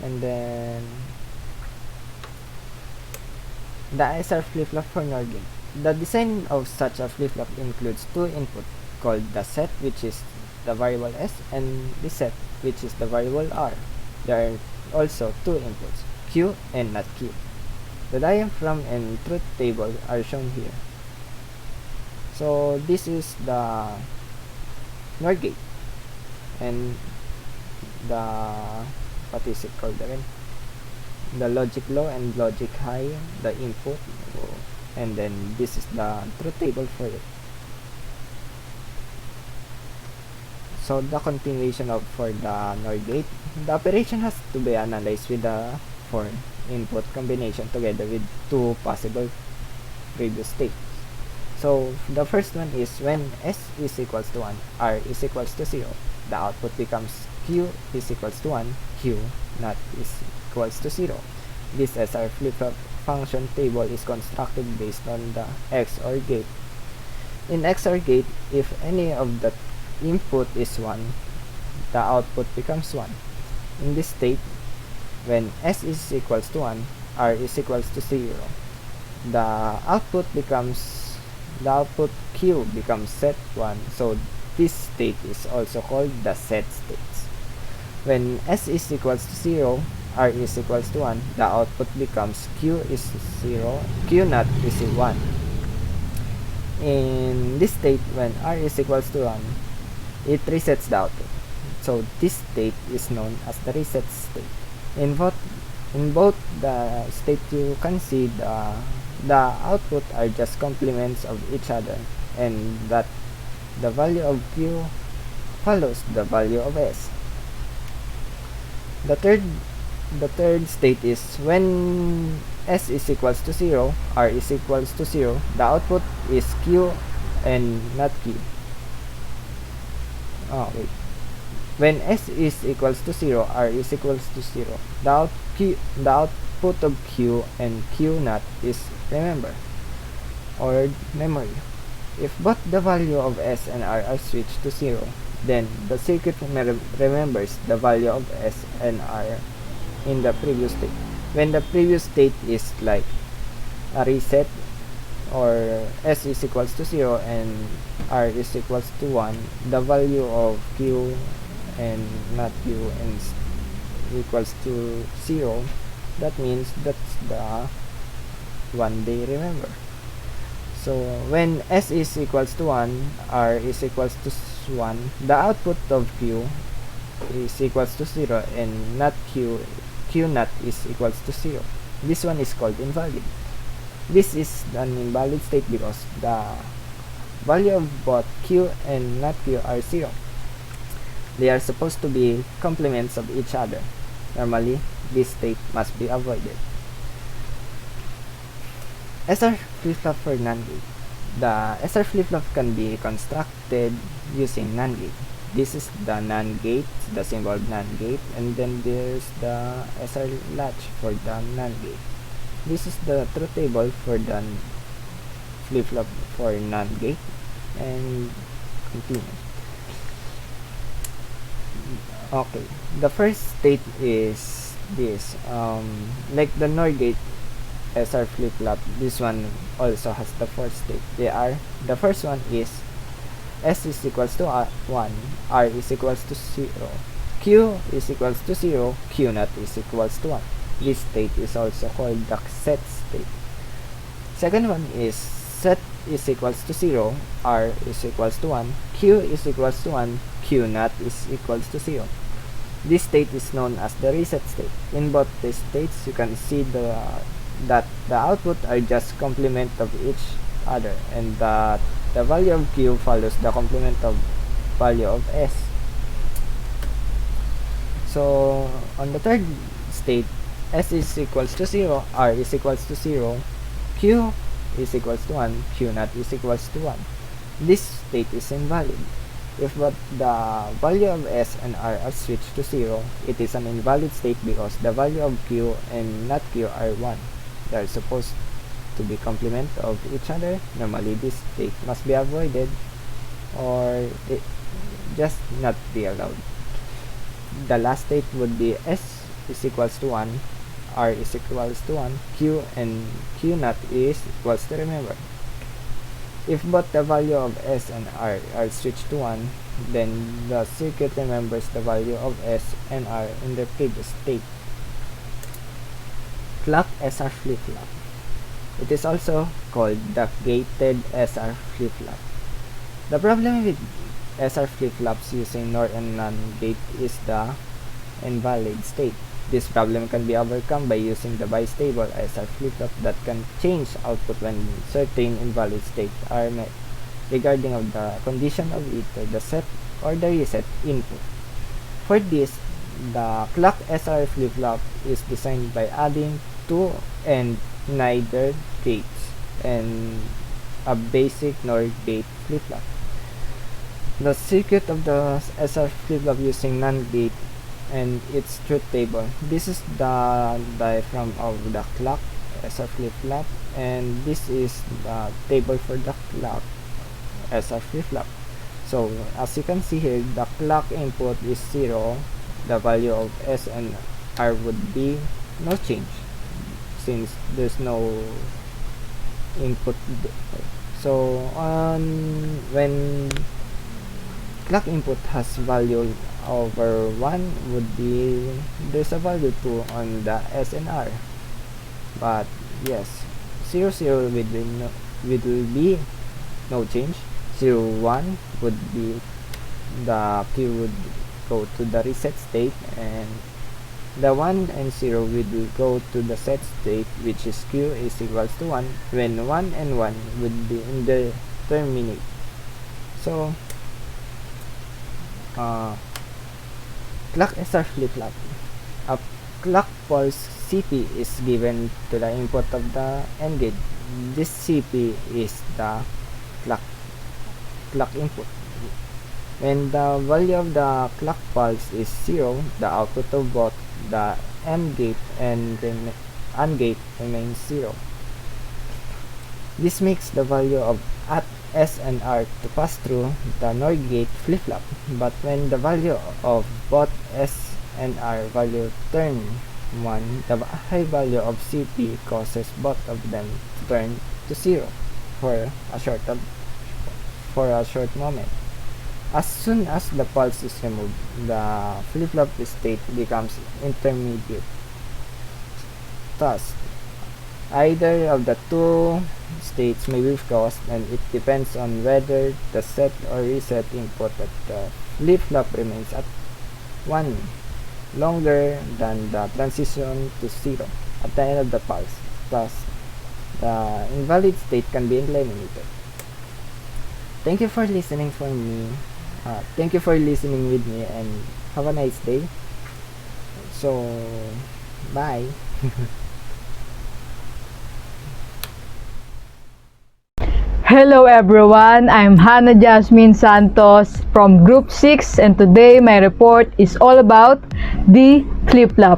And then the SR flip-flop for NOR gate. The design of such a flip-flop includes two inputs called the set, which is the variable S, and the set, which is the variable R. There are also two inputs, Q and not Q. The diagram and truth table are shown here. So this is the NOR gate, and the, what is it called again? The logic low and logic high, the input, and then this is the truth table for it. So the continuation of for the NOR gate, the operation has to be analyzed with the 4 input combination together with 2 possible previous states. So the first one is when S is equals to 1, R is equals to 0, the output becomes Q is equals to 1, Q not is equals to 0. This SR flip-flop function table is constructed based on the XOR gate. In XOR gate, if any of the input is 1, the output becomes 1. In this state, when S is equals to 1, R is equals to 0, the output Q becomes set 1, so this state is also called the set states. When S is equals to 0, R is equals to 1, the output becomes Q is 0, Q not is 1. In this state, when R is equals to 1, it resets the output. So this state is known as the reset state. In both the state, you can see the output are just complements of each other, and that the value of Q follows the value of S. The third state is when S is equals to 0, R is equals to 0, the output is Q and not Q. Oh wait. When S is equals to 0, R is equals to 0, the output of Q and Q not is remember or memory. If both the value of S and R are switched to 0, then the circuit remembers the value of S and R in the previous state. When the previous state is like a reset, or S is equals to 0 and R is equals to 1, the value of Q and not Q and equals to 0, that means that's the one they remember. So when S is equals to 1, R is equals to 1, the output of Q is equals to 0 and not Q not is equals to 0. This one is called invalid. This is an invalid state because the value of both Q and not Q are 0. They are supposed to be complements of each other. Normally, this state must be avoided. SR flip-flop for NAND gate. The SR flip-flop can be constructed using NAND gate. This is the NAND gate, the symbol NAND gate, and then there's the SR latch for the NAND gate. This is the truth table for the flip-flop for NAND gate, and continue. Okay, the first state is this. Like the NOR gate SR flip-flop, this one also has the first state. The first one is S is equals to 1, R is equals to 0, Q is equals to 0, Q not is equals to 1. This state is also called the set state. Second one is set is equals to 0, R is equals to 1, Q is equals to 1, Q not is equals to 0. This state is known as the reset state. In both these states, you can see that the output are just complement of each other, and that the value of Q follows the complement of value of S. So on the third state, S is equals to 0, R is equals to 0, Q is equals to 1, Q not is equals to 1. This state is invalid. If both the value of S and R are switched to 0, it is an invalid state because the value of Q and not Q are 1. They are supposed to be complement of each other. Normally, this state must be avoided or it just not be allowed. The last state would be S is equals to 1, R is equals to 1, Q and Q not is equals to remember. If both the value of S and R are switched to 1, then the circuit remembers the value of S and R in their previous state. Clock SR flip-flop. It is also called the gated SR flip-flop. The problem with SR flip-flops using NOR and NAND gate is the invalid state. This problem can be overcome by using the bistable SR flip-flop that can change output when certain invalid states are met, regarding of the condition of either the set or the reset input. For this, the clock SR flip-flop is designed by adding 2 and neither gates and a basic NOR gate flip-flop. The circuit of the SR flip-flop using NAND gate and its truth table. This is the diagram of the clock SR flip-flop, and this is the table for the clock SR flip-flop. So as you can see here, the clock input is 0. The value of S and R would be no change since there's no input. So when clock input has value over 1 would be there's a value 2 on the S and R, but yes, 0 0 will be no change. 0 1 would be the Q would go to the reset state, and the 1 and 0 will go to the set state, which is Q is equals to 1 when 1 and 1 would be in the terminate. So clock SR flip-flop. A clock pulse CP is given to the input of the AND gate. This CP is the clock input. When the value of the clock pulse is 0, the output of both the AND gate and AND gate remains 0. This makes the value of at S and R to pass through the NOR gate flip-flop, but when the value of both S and R value turn 1, the high value of CP causes both of them to turn to 0 for a short moment. As soon as the pulse is removed, the flip-flop state becomes intermediate. Thus, Either of the two states may be caused, and it depends on whether the set or reset input at the flip-flop remains at 1 longer than the transition to 0 at the end of the pulse. Thus, the invalid state can be eliminated. Thank you for listening Thank you for listening with me, and have a nice day. So, bye. Hello everyone, I'm Hannah Jasmine Santos from Group 6, and today my report is all about the flip-flop.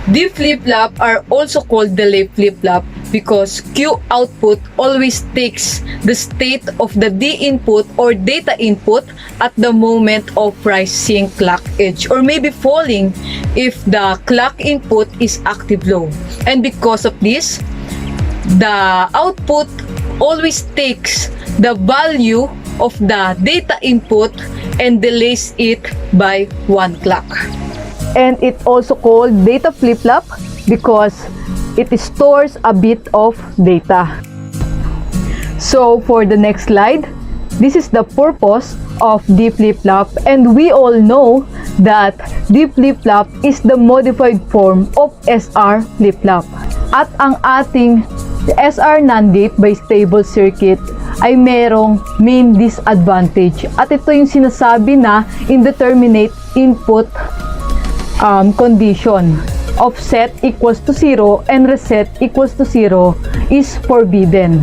The flip-flop are also called delay flip-flop because Q output always takes the state of the D input or data input at the moment of rising clock edge or maybe falling if the clock input is active low. And because of this, the output always takes the value of the data input and delays it by 1 clock. And it also called data flip-flop because it stores a bit of data. So for the next slide, this is the purpose of the flip-flop, and we all know that the flip-flop is the modified form of SR flip-flop. At ang ating SR NAND gate by stable circuit ay merong main disadvantage, at ito yung sinasabi na indeterminate input condition. Offset equals to 0 and reset equals to 0 is forbidden.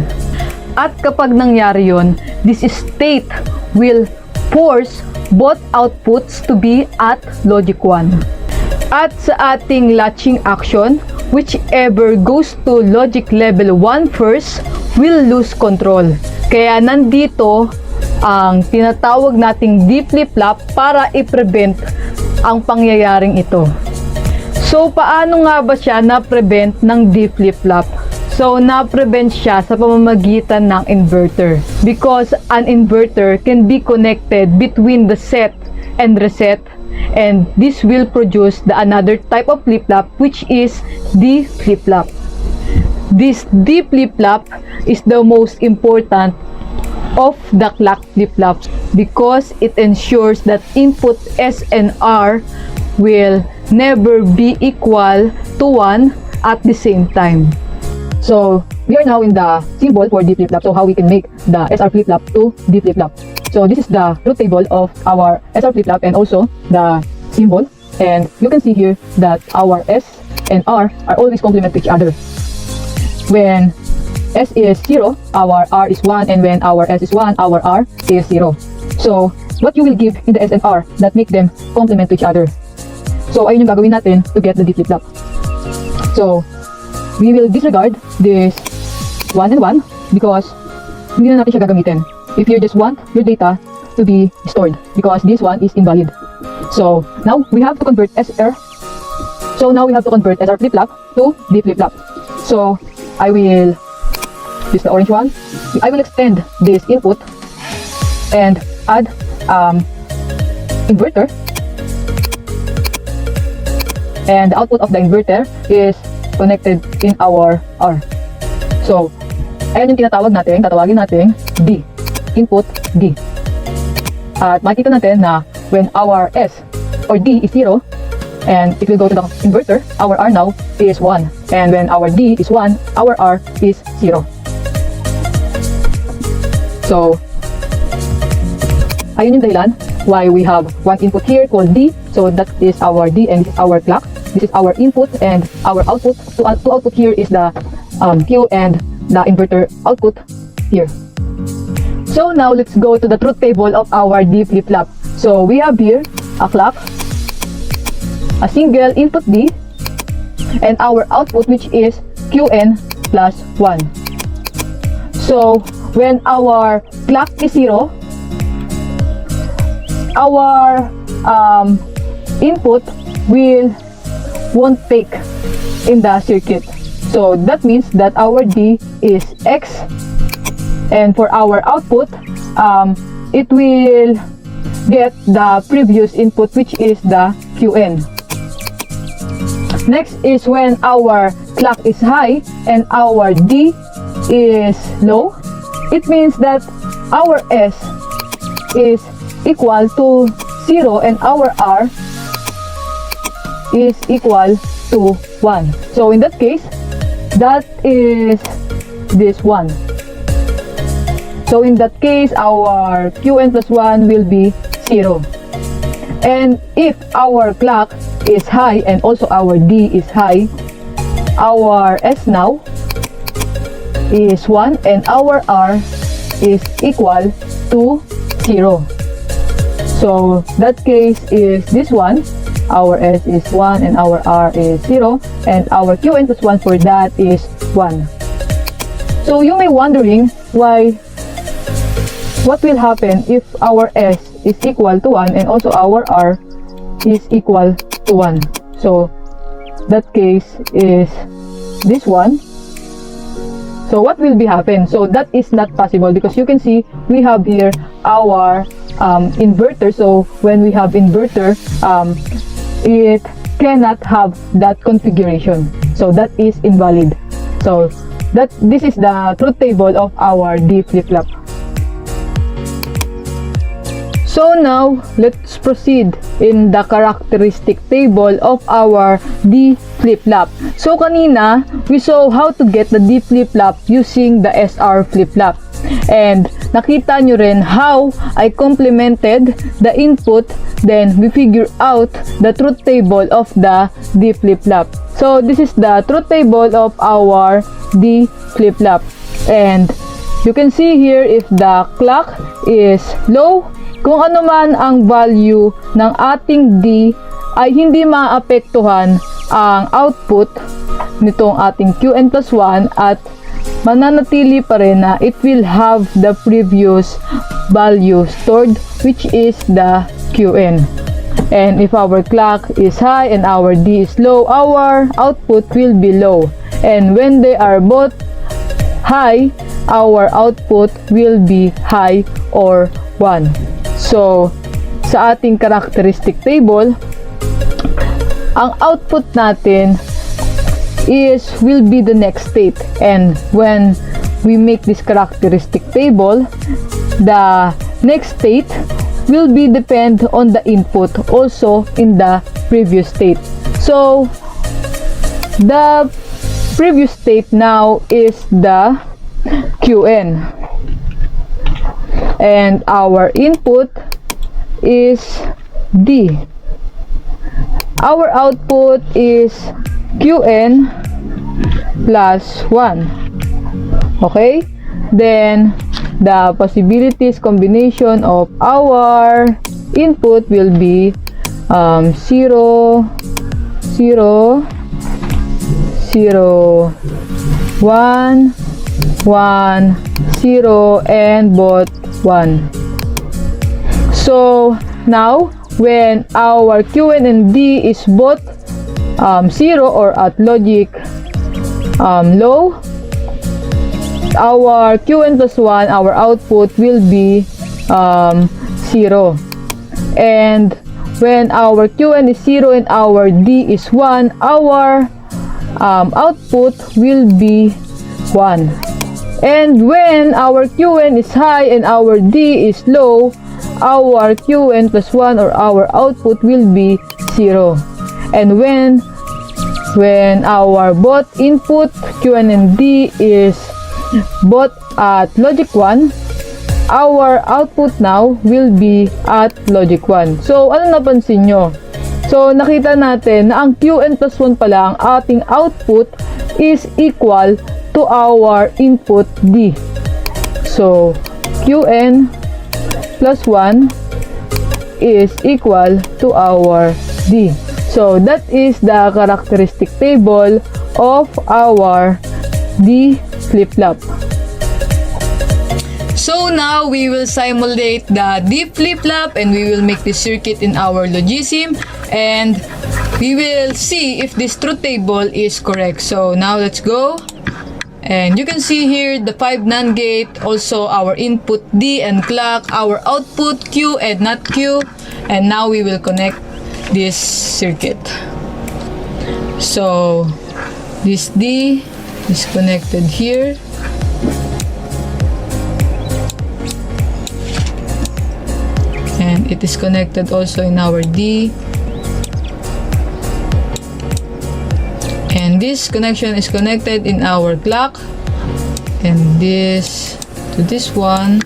At kapag nangyari yun, this state will force both outputs to be at logic 1. At sa ating latching action, whichever goes to logic level 1 first will lose control. Kaya nandito ang tinatawag nating D flip-flop para i-prevent ang pangyayaring ito. So, paano nga ba siya na-prevent ng D flip-flop? So, na-prevent siya sa pamamagitan ng inverter. Because an inverter can be connected between the set and reset, and this will produce the another type of flip-flop, which is D flip-flop. This D flip-flop is the most important of the clock flip-flops because it ensures that input S and R will never be equal to 1 at the same time. So, we are now in the symbol for D flip-flop. So, how we can make the SR flip-flop to D flip-flop. So, this is the truth table of our SR flip-flop and also the symbol. And you can see here that our S and R are always complement to each other. When S is 0, our R is 1, and when our S is 1, our R is 0. So, what you will give in the S and R that make them complement to each other. So, ayun yung gagawin natin to get the D flip-flop. So, we will disregard this 1 and 1 because hindi na natin siya gagamitin if you just want your data to be stored because this one is invalid. So, now we have to convert SR. So, now we have to convert SR flip-flop to D flip-flop. So, I will use the orange one. I will extend this input and add inverter, and the output of the inverter is connected in our R. So, ayan yung tinatawag natin, tatawagin natin D, input D. At makikita natin na when our S or D is 0, and it will go to the inverter, our R now is 1. And when our D is 1, our R is 0. So, ayun yung dahilan why we have one input here called D. So, that is our D and this is our clock. This is our input and our output. So, output here is the Q and the inverter output here. So, now let's go to the truth table of our D flip-flop. So, we have here a clock, a single input D, and our output which is Qn plus 1. So, when our clock is 0, our input won't take in the circuit. So that means that our D is X, and for our output, it will get the previous input which is the Qn. Next is when our clock is high and our D is low, it means that our S is equal to 0 and our R is equal to 1. So in that case, that is this one. So in that case, our Qn plus 1 will be 0. And if our clock is high and also our D is high, our S now is 1 and our R is equal to 0. So that case is this one. Our S is 1 and our R is 0 and our Qn plus 1 for that is 1. So you may wondering what will happen if our S is equal to 1 and also our R is equal to 1. So that case is this one. So what will be happen? So that is not possible because you can see we have here our inverter. So when we have inverter, it cannot have that configuration. So that is invalid. So this is the truth table of our D flip-flop. So now, let's proceed in the characteristic table of our D flip-flop. So kanina, we saw how to get the D flip-flop using the SR flip-flop. And nakita nyo rin how I complemented the input, then we figure out the truth table of the D flip-flop. So this is the truth table of our D flip-flop. And you can see here if the clock is low, kung ano man ang value ng ating D ay hindi maapektuhan ang output nitong ating Qn plus 1 at mananatili pa rin na it will have the previous value stored, which is the Qn. And if our clock is high and our D is low, our output will be low. And when they are both high, our output will be high or 1. So, sa ating characteristic table, ang output natin will be the next state. And when we make this characteristic table, the next state will be depend on the input also in the previous state. So, the previous state now is the Qn. And our input is D. Our output is Qn plus 1. Okay? Then, the possibilities combination of our input will be 0, 0, 0, 1, 1, 0, and both 1. So now when our Qn and D is both 0 or at logic low, our Qn plus 1, our output will be 0. And when our Qn is 0 and our D is 1, our output will be 1. And when our Qn is high and our D is low, our Qn plus 1 or our output will be 0. And when our both input Qn and D is both at logic 1, our output now will be at logic 1. So, ano napansin nyo? So, nakita natin na ang Qn plus 1 pala ang ating output is equal to our input D. So, Qn plus 1 is equal to our D. So, that is the characteristic table of our D flip-flop. So, now we will simulate the D flip-flop and we will make this circuit in our Logisim and we will see if this truth table is correct. So, now let's go. And you can see here the 5 NAND gate, also our input D and clock, our output Q and not Q. And now we will connect this circuit. So, This D is connected here. And it is connected also in our D. And this connection is connected in our clock. And this to this one.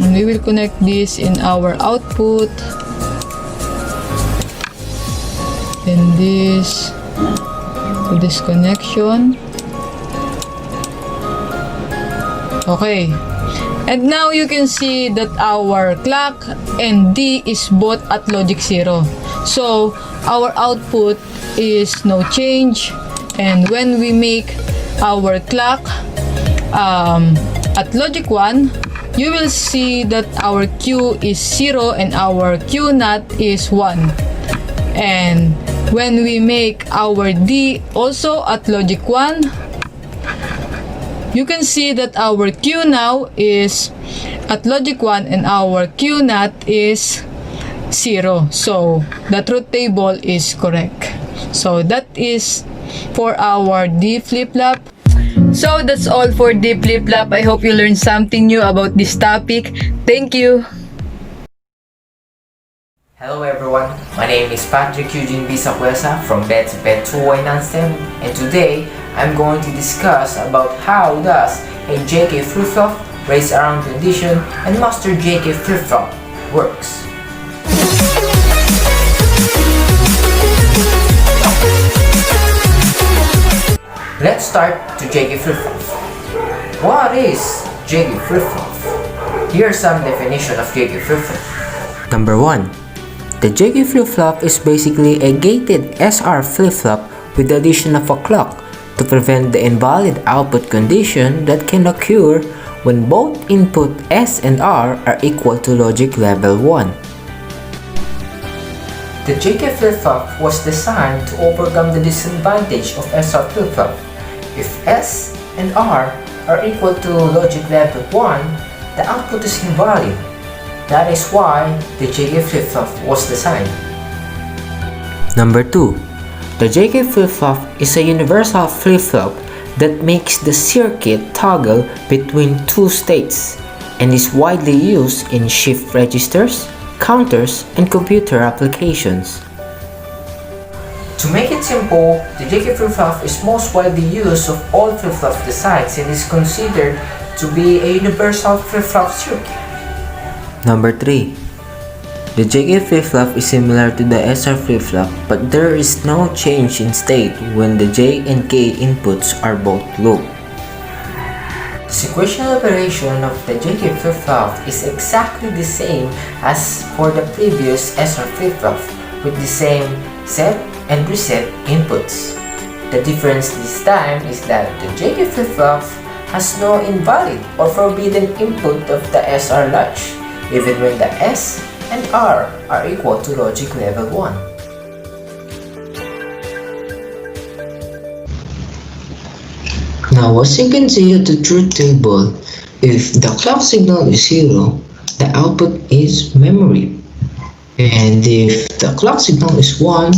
And we will connect this in our output. And this to this connection. Okay. And now you can see that our clock and D is both at logic 0. So our output is no change. And when we make our clock at logic 1, you will see that our Q is 0 and our Q naught is 1. And when we make our D also at logic 1, you can see that our Q now is at logic 1 and our Q naught is 0. So the truth table is correct. So that is for our D flip-flop. So that's all for D flip-flop. I hope you learned something new about this topic. Thank you. Hello everyone, my name is Patrick Eugene Bisacuesa from BET-CpET 2Y non-STEM, and today I'm going to discuss about how does a JK flip-flop, race around condition, and master JK flip-flop works. Let's start to JK flip-flop. What is JK flip-flop? Here's some definition of JK flip-flop. Number 1. The JK flip-flop is basically a gated SR flip-flop with the addition of a clock to prevent the invalid output condition that can occur when both input S and R are equal to logic level 1. The JK flip-flop was designed to overcome the disadvantage of SR flip-flop. If S and R are equal to logic level 1, the output is invalid. That is why the JK flip-flop was designed. Number 2. The JK flip-flop is a universal flip-flop that makes the circuit toggle between two states and is widely used in shift registers, counters, and computer applications. To make it simple, the JK flip-flop is most widely used of all flip-flop designs and is considered to be a universal flip-flop circuit. Number 3. The JK flip-flop is similar to the SR flip-flop, but there is no change in state when the J and K inputs are both low. The sequential operation of the JK flip-flop is exactly the same as for the previous SR flip-flop with the same set and reset inputs. The difference this time is that the JK flip-flop has no invalid or forbidden input of the SR latch, even when the S and R are equal to logic level 1. Now, as you can see at the truth table, if the clock signal is 0, the output is memory. And if the clock signal is 1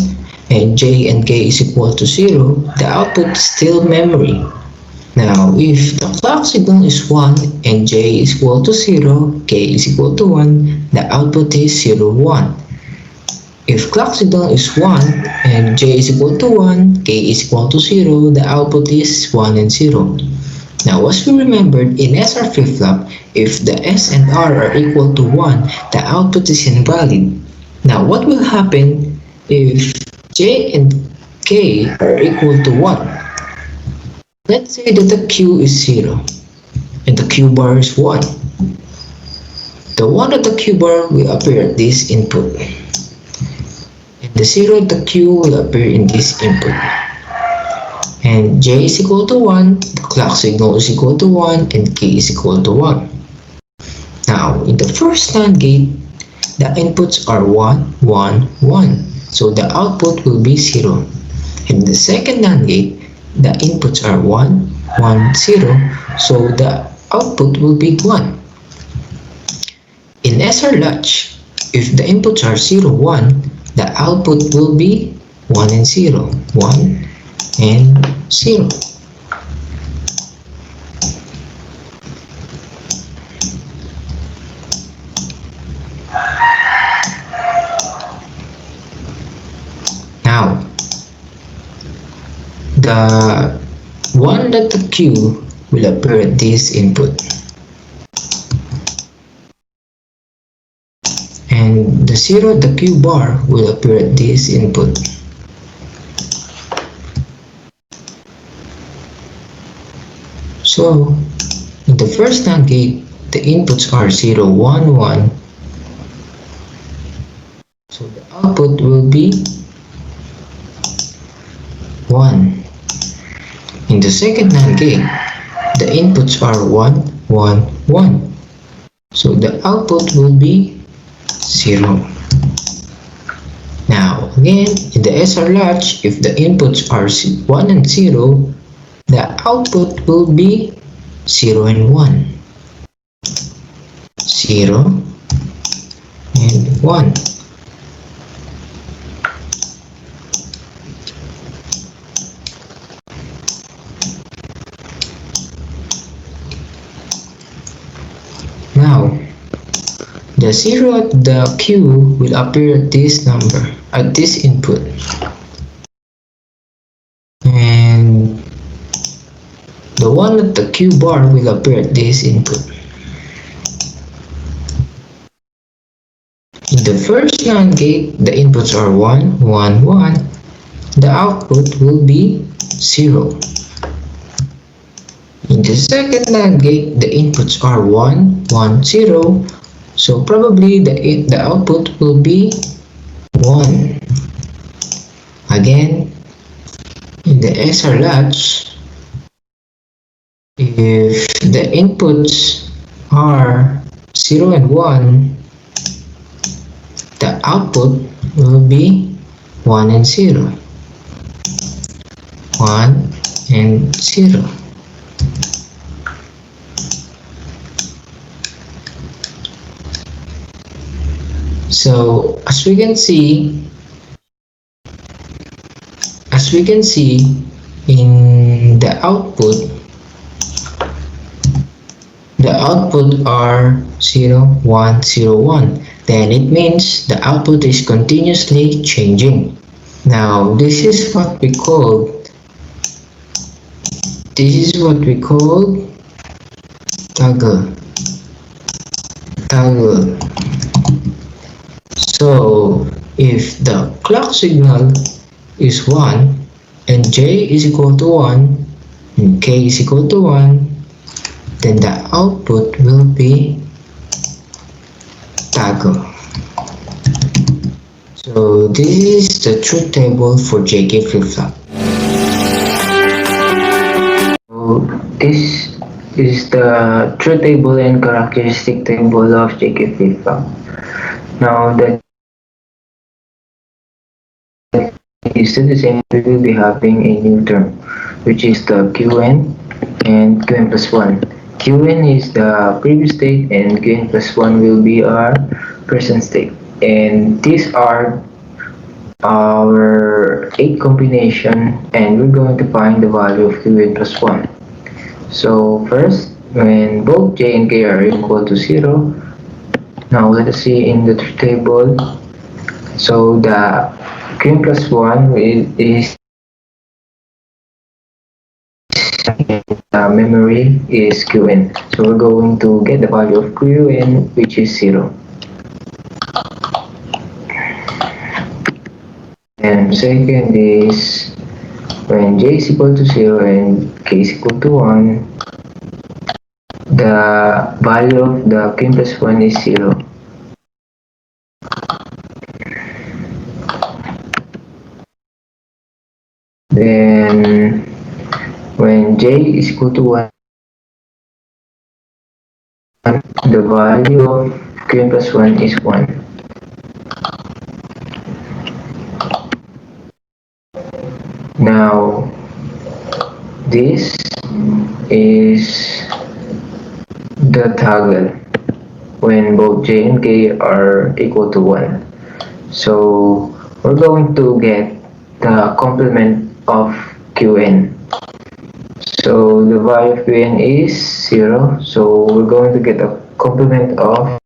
and J and K is equal to 0, the output is still memory. Now, if the clock signal is 1 and J is equal to 0, K is equal to 1, the output is 0, 1. If clock signal is 1 and J is equal to 1, K is equal to 0, the output is 1 and 0. Now, as we remembered in SR flip-flop, if the S and R are equal to 1, the output is invalid. Now, what will happen if J and K are equal to 1? Let's say that the Q is 0 and the Q bar is 1. The 1 at the Q bar will appear at this input, and the 0 at the Q will appear in this input. And J is equal to 1, the clock signal is equal to 1, and K is equal to 1. Now, in the first NAND gate, the inputs are 1, 1, 1, so the output will be 0. In the second NAND gate, the inputs are 1, 1 0, so the output will be 1. In SR latch, if the inputs are 0 1, the output will be 1 and 0, 1 and 0. Now, the 1 at the Q will appear at this input, and the 0 at the Q bar will appear at this input. So, in the first NAND gate, the inputs are 0 1 1, so the output will be 1. In the second NAND gate, the inputs are 1 1 1, so the output will be 0. Now again, in the SR latch, if the inputs are 1 and 0, the output will be 0 and 1. 0 and 1. Now, the 0 at the Q will appear at this number, at this input. And the 1 at the Q bar will appear at this input. In the first NAND gate, the inputs are 1 1 1. The output will be 0. In the second NAND gate, the inputs are 1 1 0. So probably the output will be 1. Again, in the SR latch, if the inputs are 0 and 1, the output will be 1 and 0. 1 and 0. So as we can see in the output are 0 1 0 1, then it means the output is continuously changing. Now this is what we call toggle. So if the clock signal is 1 and J is equal to 1 and K is equal to 1, then the output will be toggle. So this is the truth table for JK flip-flop. So this is the truth table and characteristic table of JK flip-flop. Now that is still the same, we will be having a new term, which is the Qn and Qn plus 1. Qn is the previous state and Qn plus 1 will be our present state. And these are our 8 combination, and we're going to find the value of Qn plus 1. So first, when both J and K are equal to 0, now let us see in the table. So the Qn plus 1 is memory is Qn. So we're going to get the value of Qn, which is 0. And second is when J is equal to 0 and K is equal to 1, the value of the Qn plus 1 is 0. Then when J is equal to 1, the value of Qn plus 1 is 1. Now this is the toggle when both j and k are equal to 1. So we're going to get the complement of qn. So the value of qn is 0. So we're going to get a complement of,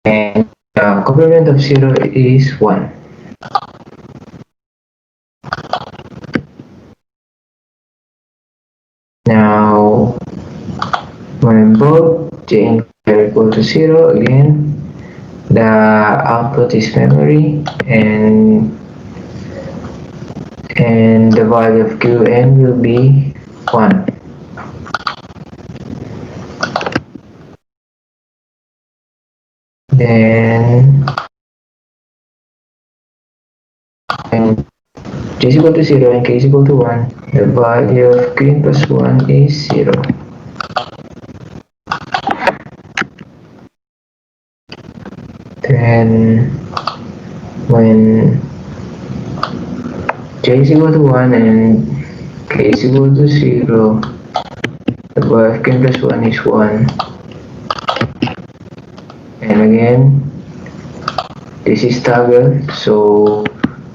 and the complement of 0 is 1. Now when both j and k are equal to 0, again the output is memory, and the value of qn will be 1. Then when j is equal to 0 and k is equal to 1, the value of qn plus 1 is 0. Then when j is equal to 1 and k is equal to 0, the value of qn plus 1 is 1. And again, this is toggle, so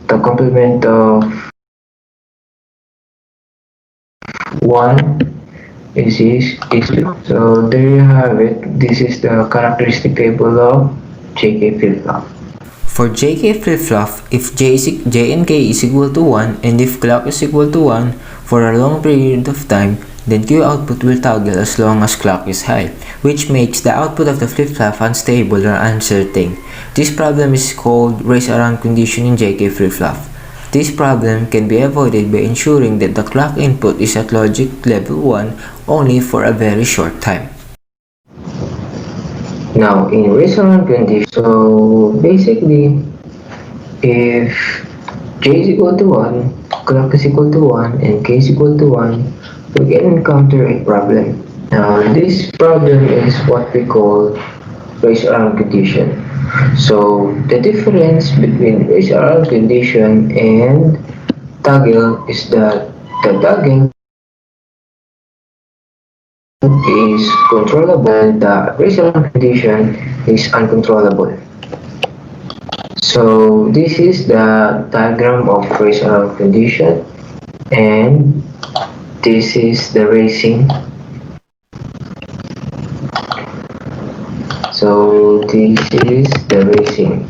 the complement of 1 is 0. So there you have it. This is the characteristic table of JK flip-flop. For JK flip-flop, if J and K is equal to 1 and if clock is equal to 1 for a long period of time, then Q output will toggle as long as clock is high, which makes the output of the flip-flop unstable or uncertain. This problem is called race around condition in JK flip-flop. This problem can be avoided by ensuring that the clock input is at logic level 1 only for a very short time. Now in race around condition, so basically if j is equal to 1, clock is equal to 1, and k is equal to 1, we can encounter a problem. Now this problem is what we call race around condition. So the difference between race around condition and toggle is that the toggle is controllable and the race around condition is uncontrollable. So this is the diagram of race around condition, and this is the racing. So this is the racing.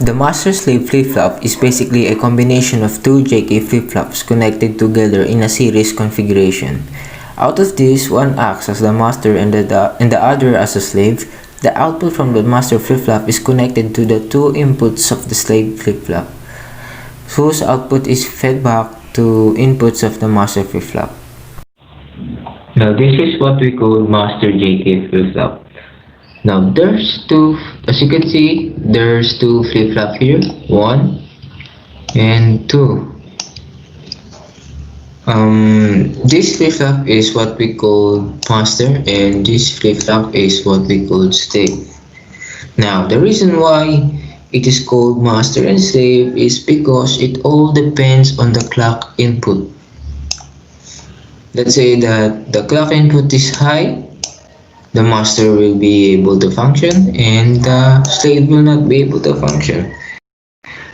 The master-slave flip-flop is basically a combination of two JK flip-flops connected together in a series configuration. Out of this, one acts as the master and the other as a slave. The output from the master flip-flop is connected to the two inputs of the slave flip-flop, whose output is fed back to inputs of the master flip-flop. Now this is what we call master JK flip-flop. Now there's two, as you can see, there's two flip-flop here, 1 and 2. This flip-flop is what we call master, and this flip-flop is what we call slave. Now the reason why it is called master and slave is because it all depends on the clock input. Let's say that the clock input is high, the master will be able to function and the slave will not be able to function.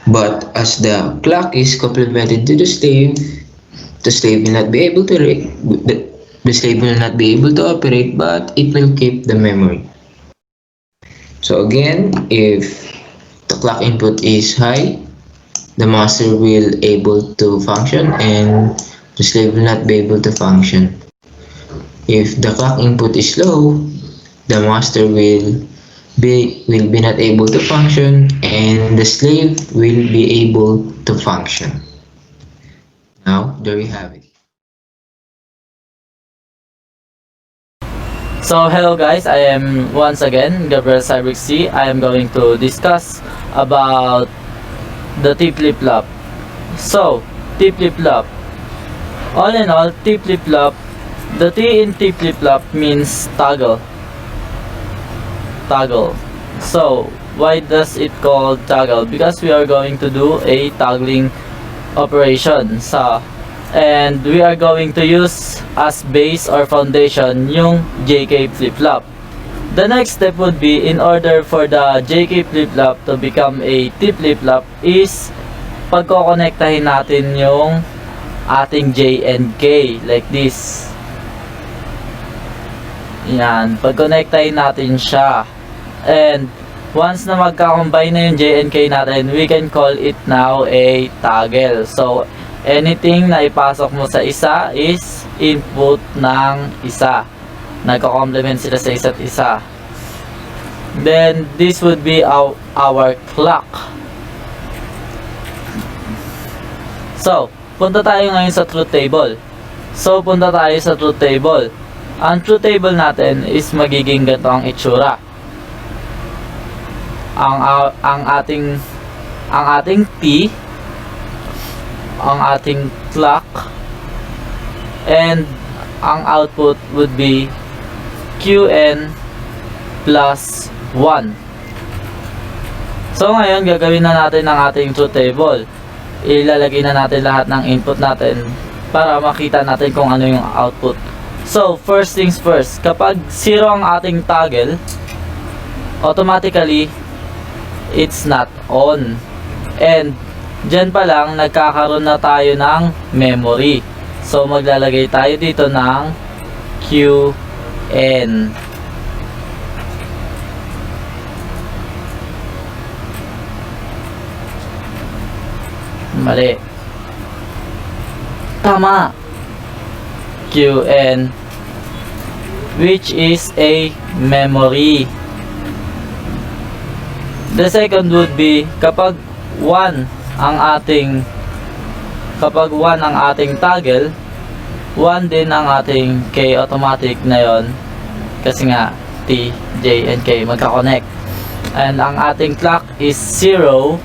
But as the clock is complemented to the slave will not be able to the slave will not be able to operate, but it will keep the memory. So again, if the clock input is high, the master will able to function and the slave will not be able to function. If the clock input is low, the master will be not able to function and the slave will be able to function. Now, there you have it. So hello guys, I am once again Gabriel Cyber C. I am going to discuss about the T flip-flop. So, T flip-flop. All in all, T flip-flop, the T in T flip-flop means toggle. Toggle. So, why does it called toggle? Because we are going to do a toggling operation. And we are going to use as base or foundation yung JK flip-flop. The next step would be, in order for the JK flip-flop to become a T flip-flop, is pagkokonektahin natin yung ating J and K like this. Yan, pagkonektahin natin siya. And once na magka-combine na yung J and K natin, we can call it now a toggle. So anything na ipasok mo sa isa is input ng isa. Nagko-complement sila sa isa't isa. Then this would be our clock. So punta tayo ngayon sa truth table. Ang truth table natin is magiging ganito ang itsura. Ang ating T, ang ating clock, and ang output would be Qn plus 1. So ngayon gagawin na natin ang ating truth table. Ilalagay na natin lahat ng input natin para makita natin kung ano yung output. So first things first, kapag 0 ang ating toggle, automatically it's not on. And dyan pa lang nagkakaroon na tayo ng memory. So maglalagay tayo dito ng Qn. Mali. Tama. Qn, which is a memory. The second would be kapag 1 ang ating toggle, 1 din ang ating K automatic na yon, kasi nga T, J, and K magka-connect. And ang ating clock is 0,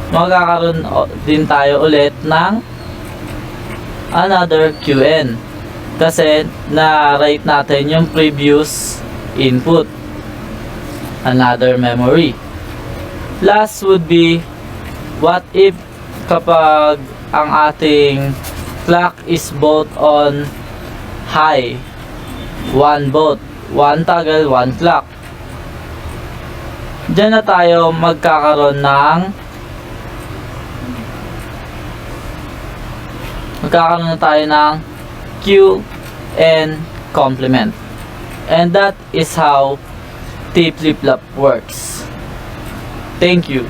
magkakaroon din tayo ulit ng another Qn, kasi na-write natin yung previous input, another memory. Last would be, what if kapag ang ating clock is both on high, 1 both, 1 toggle, 1 clock. Diyan na tayo magkakaroon ng Qn complement. And that is how T flip-flop works. Thank you.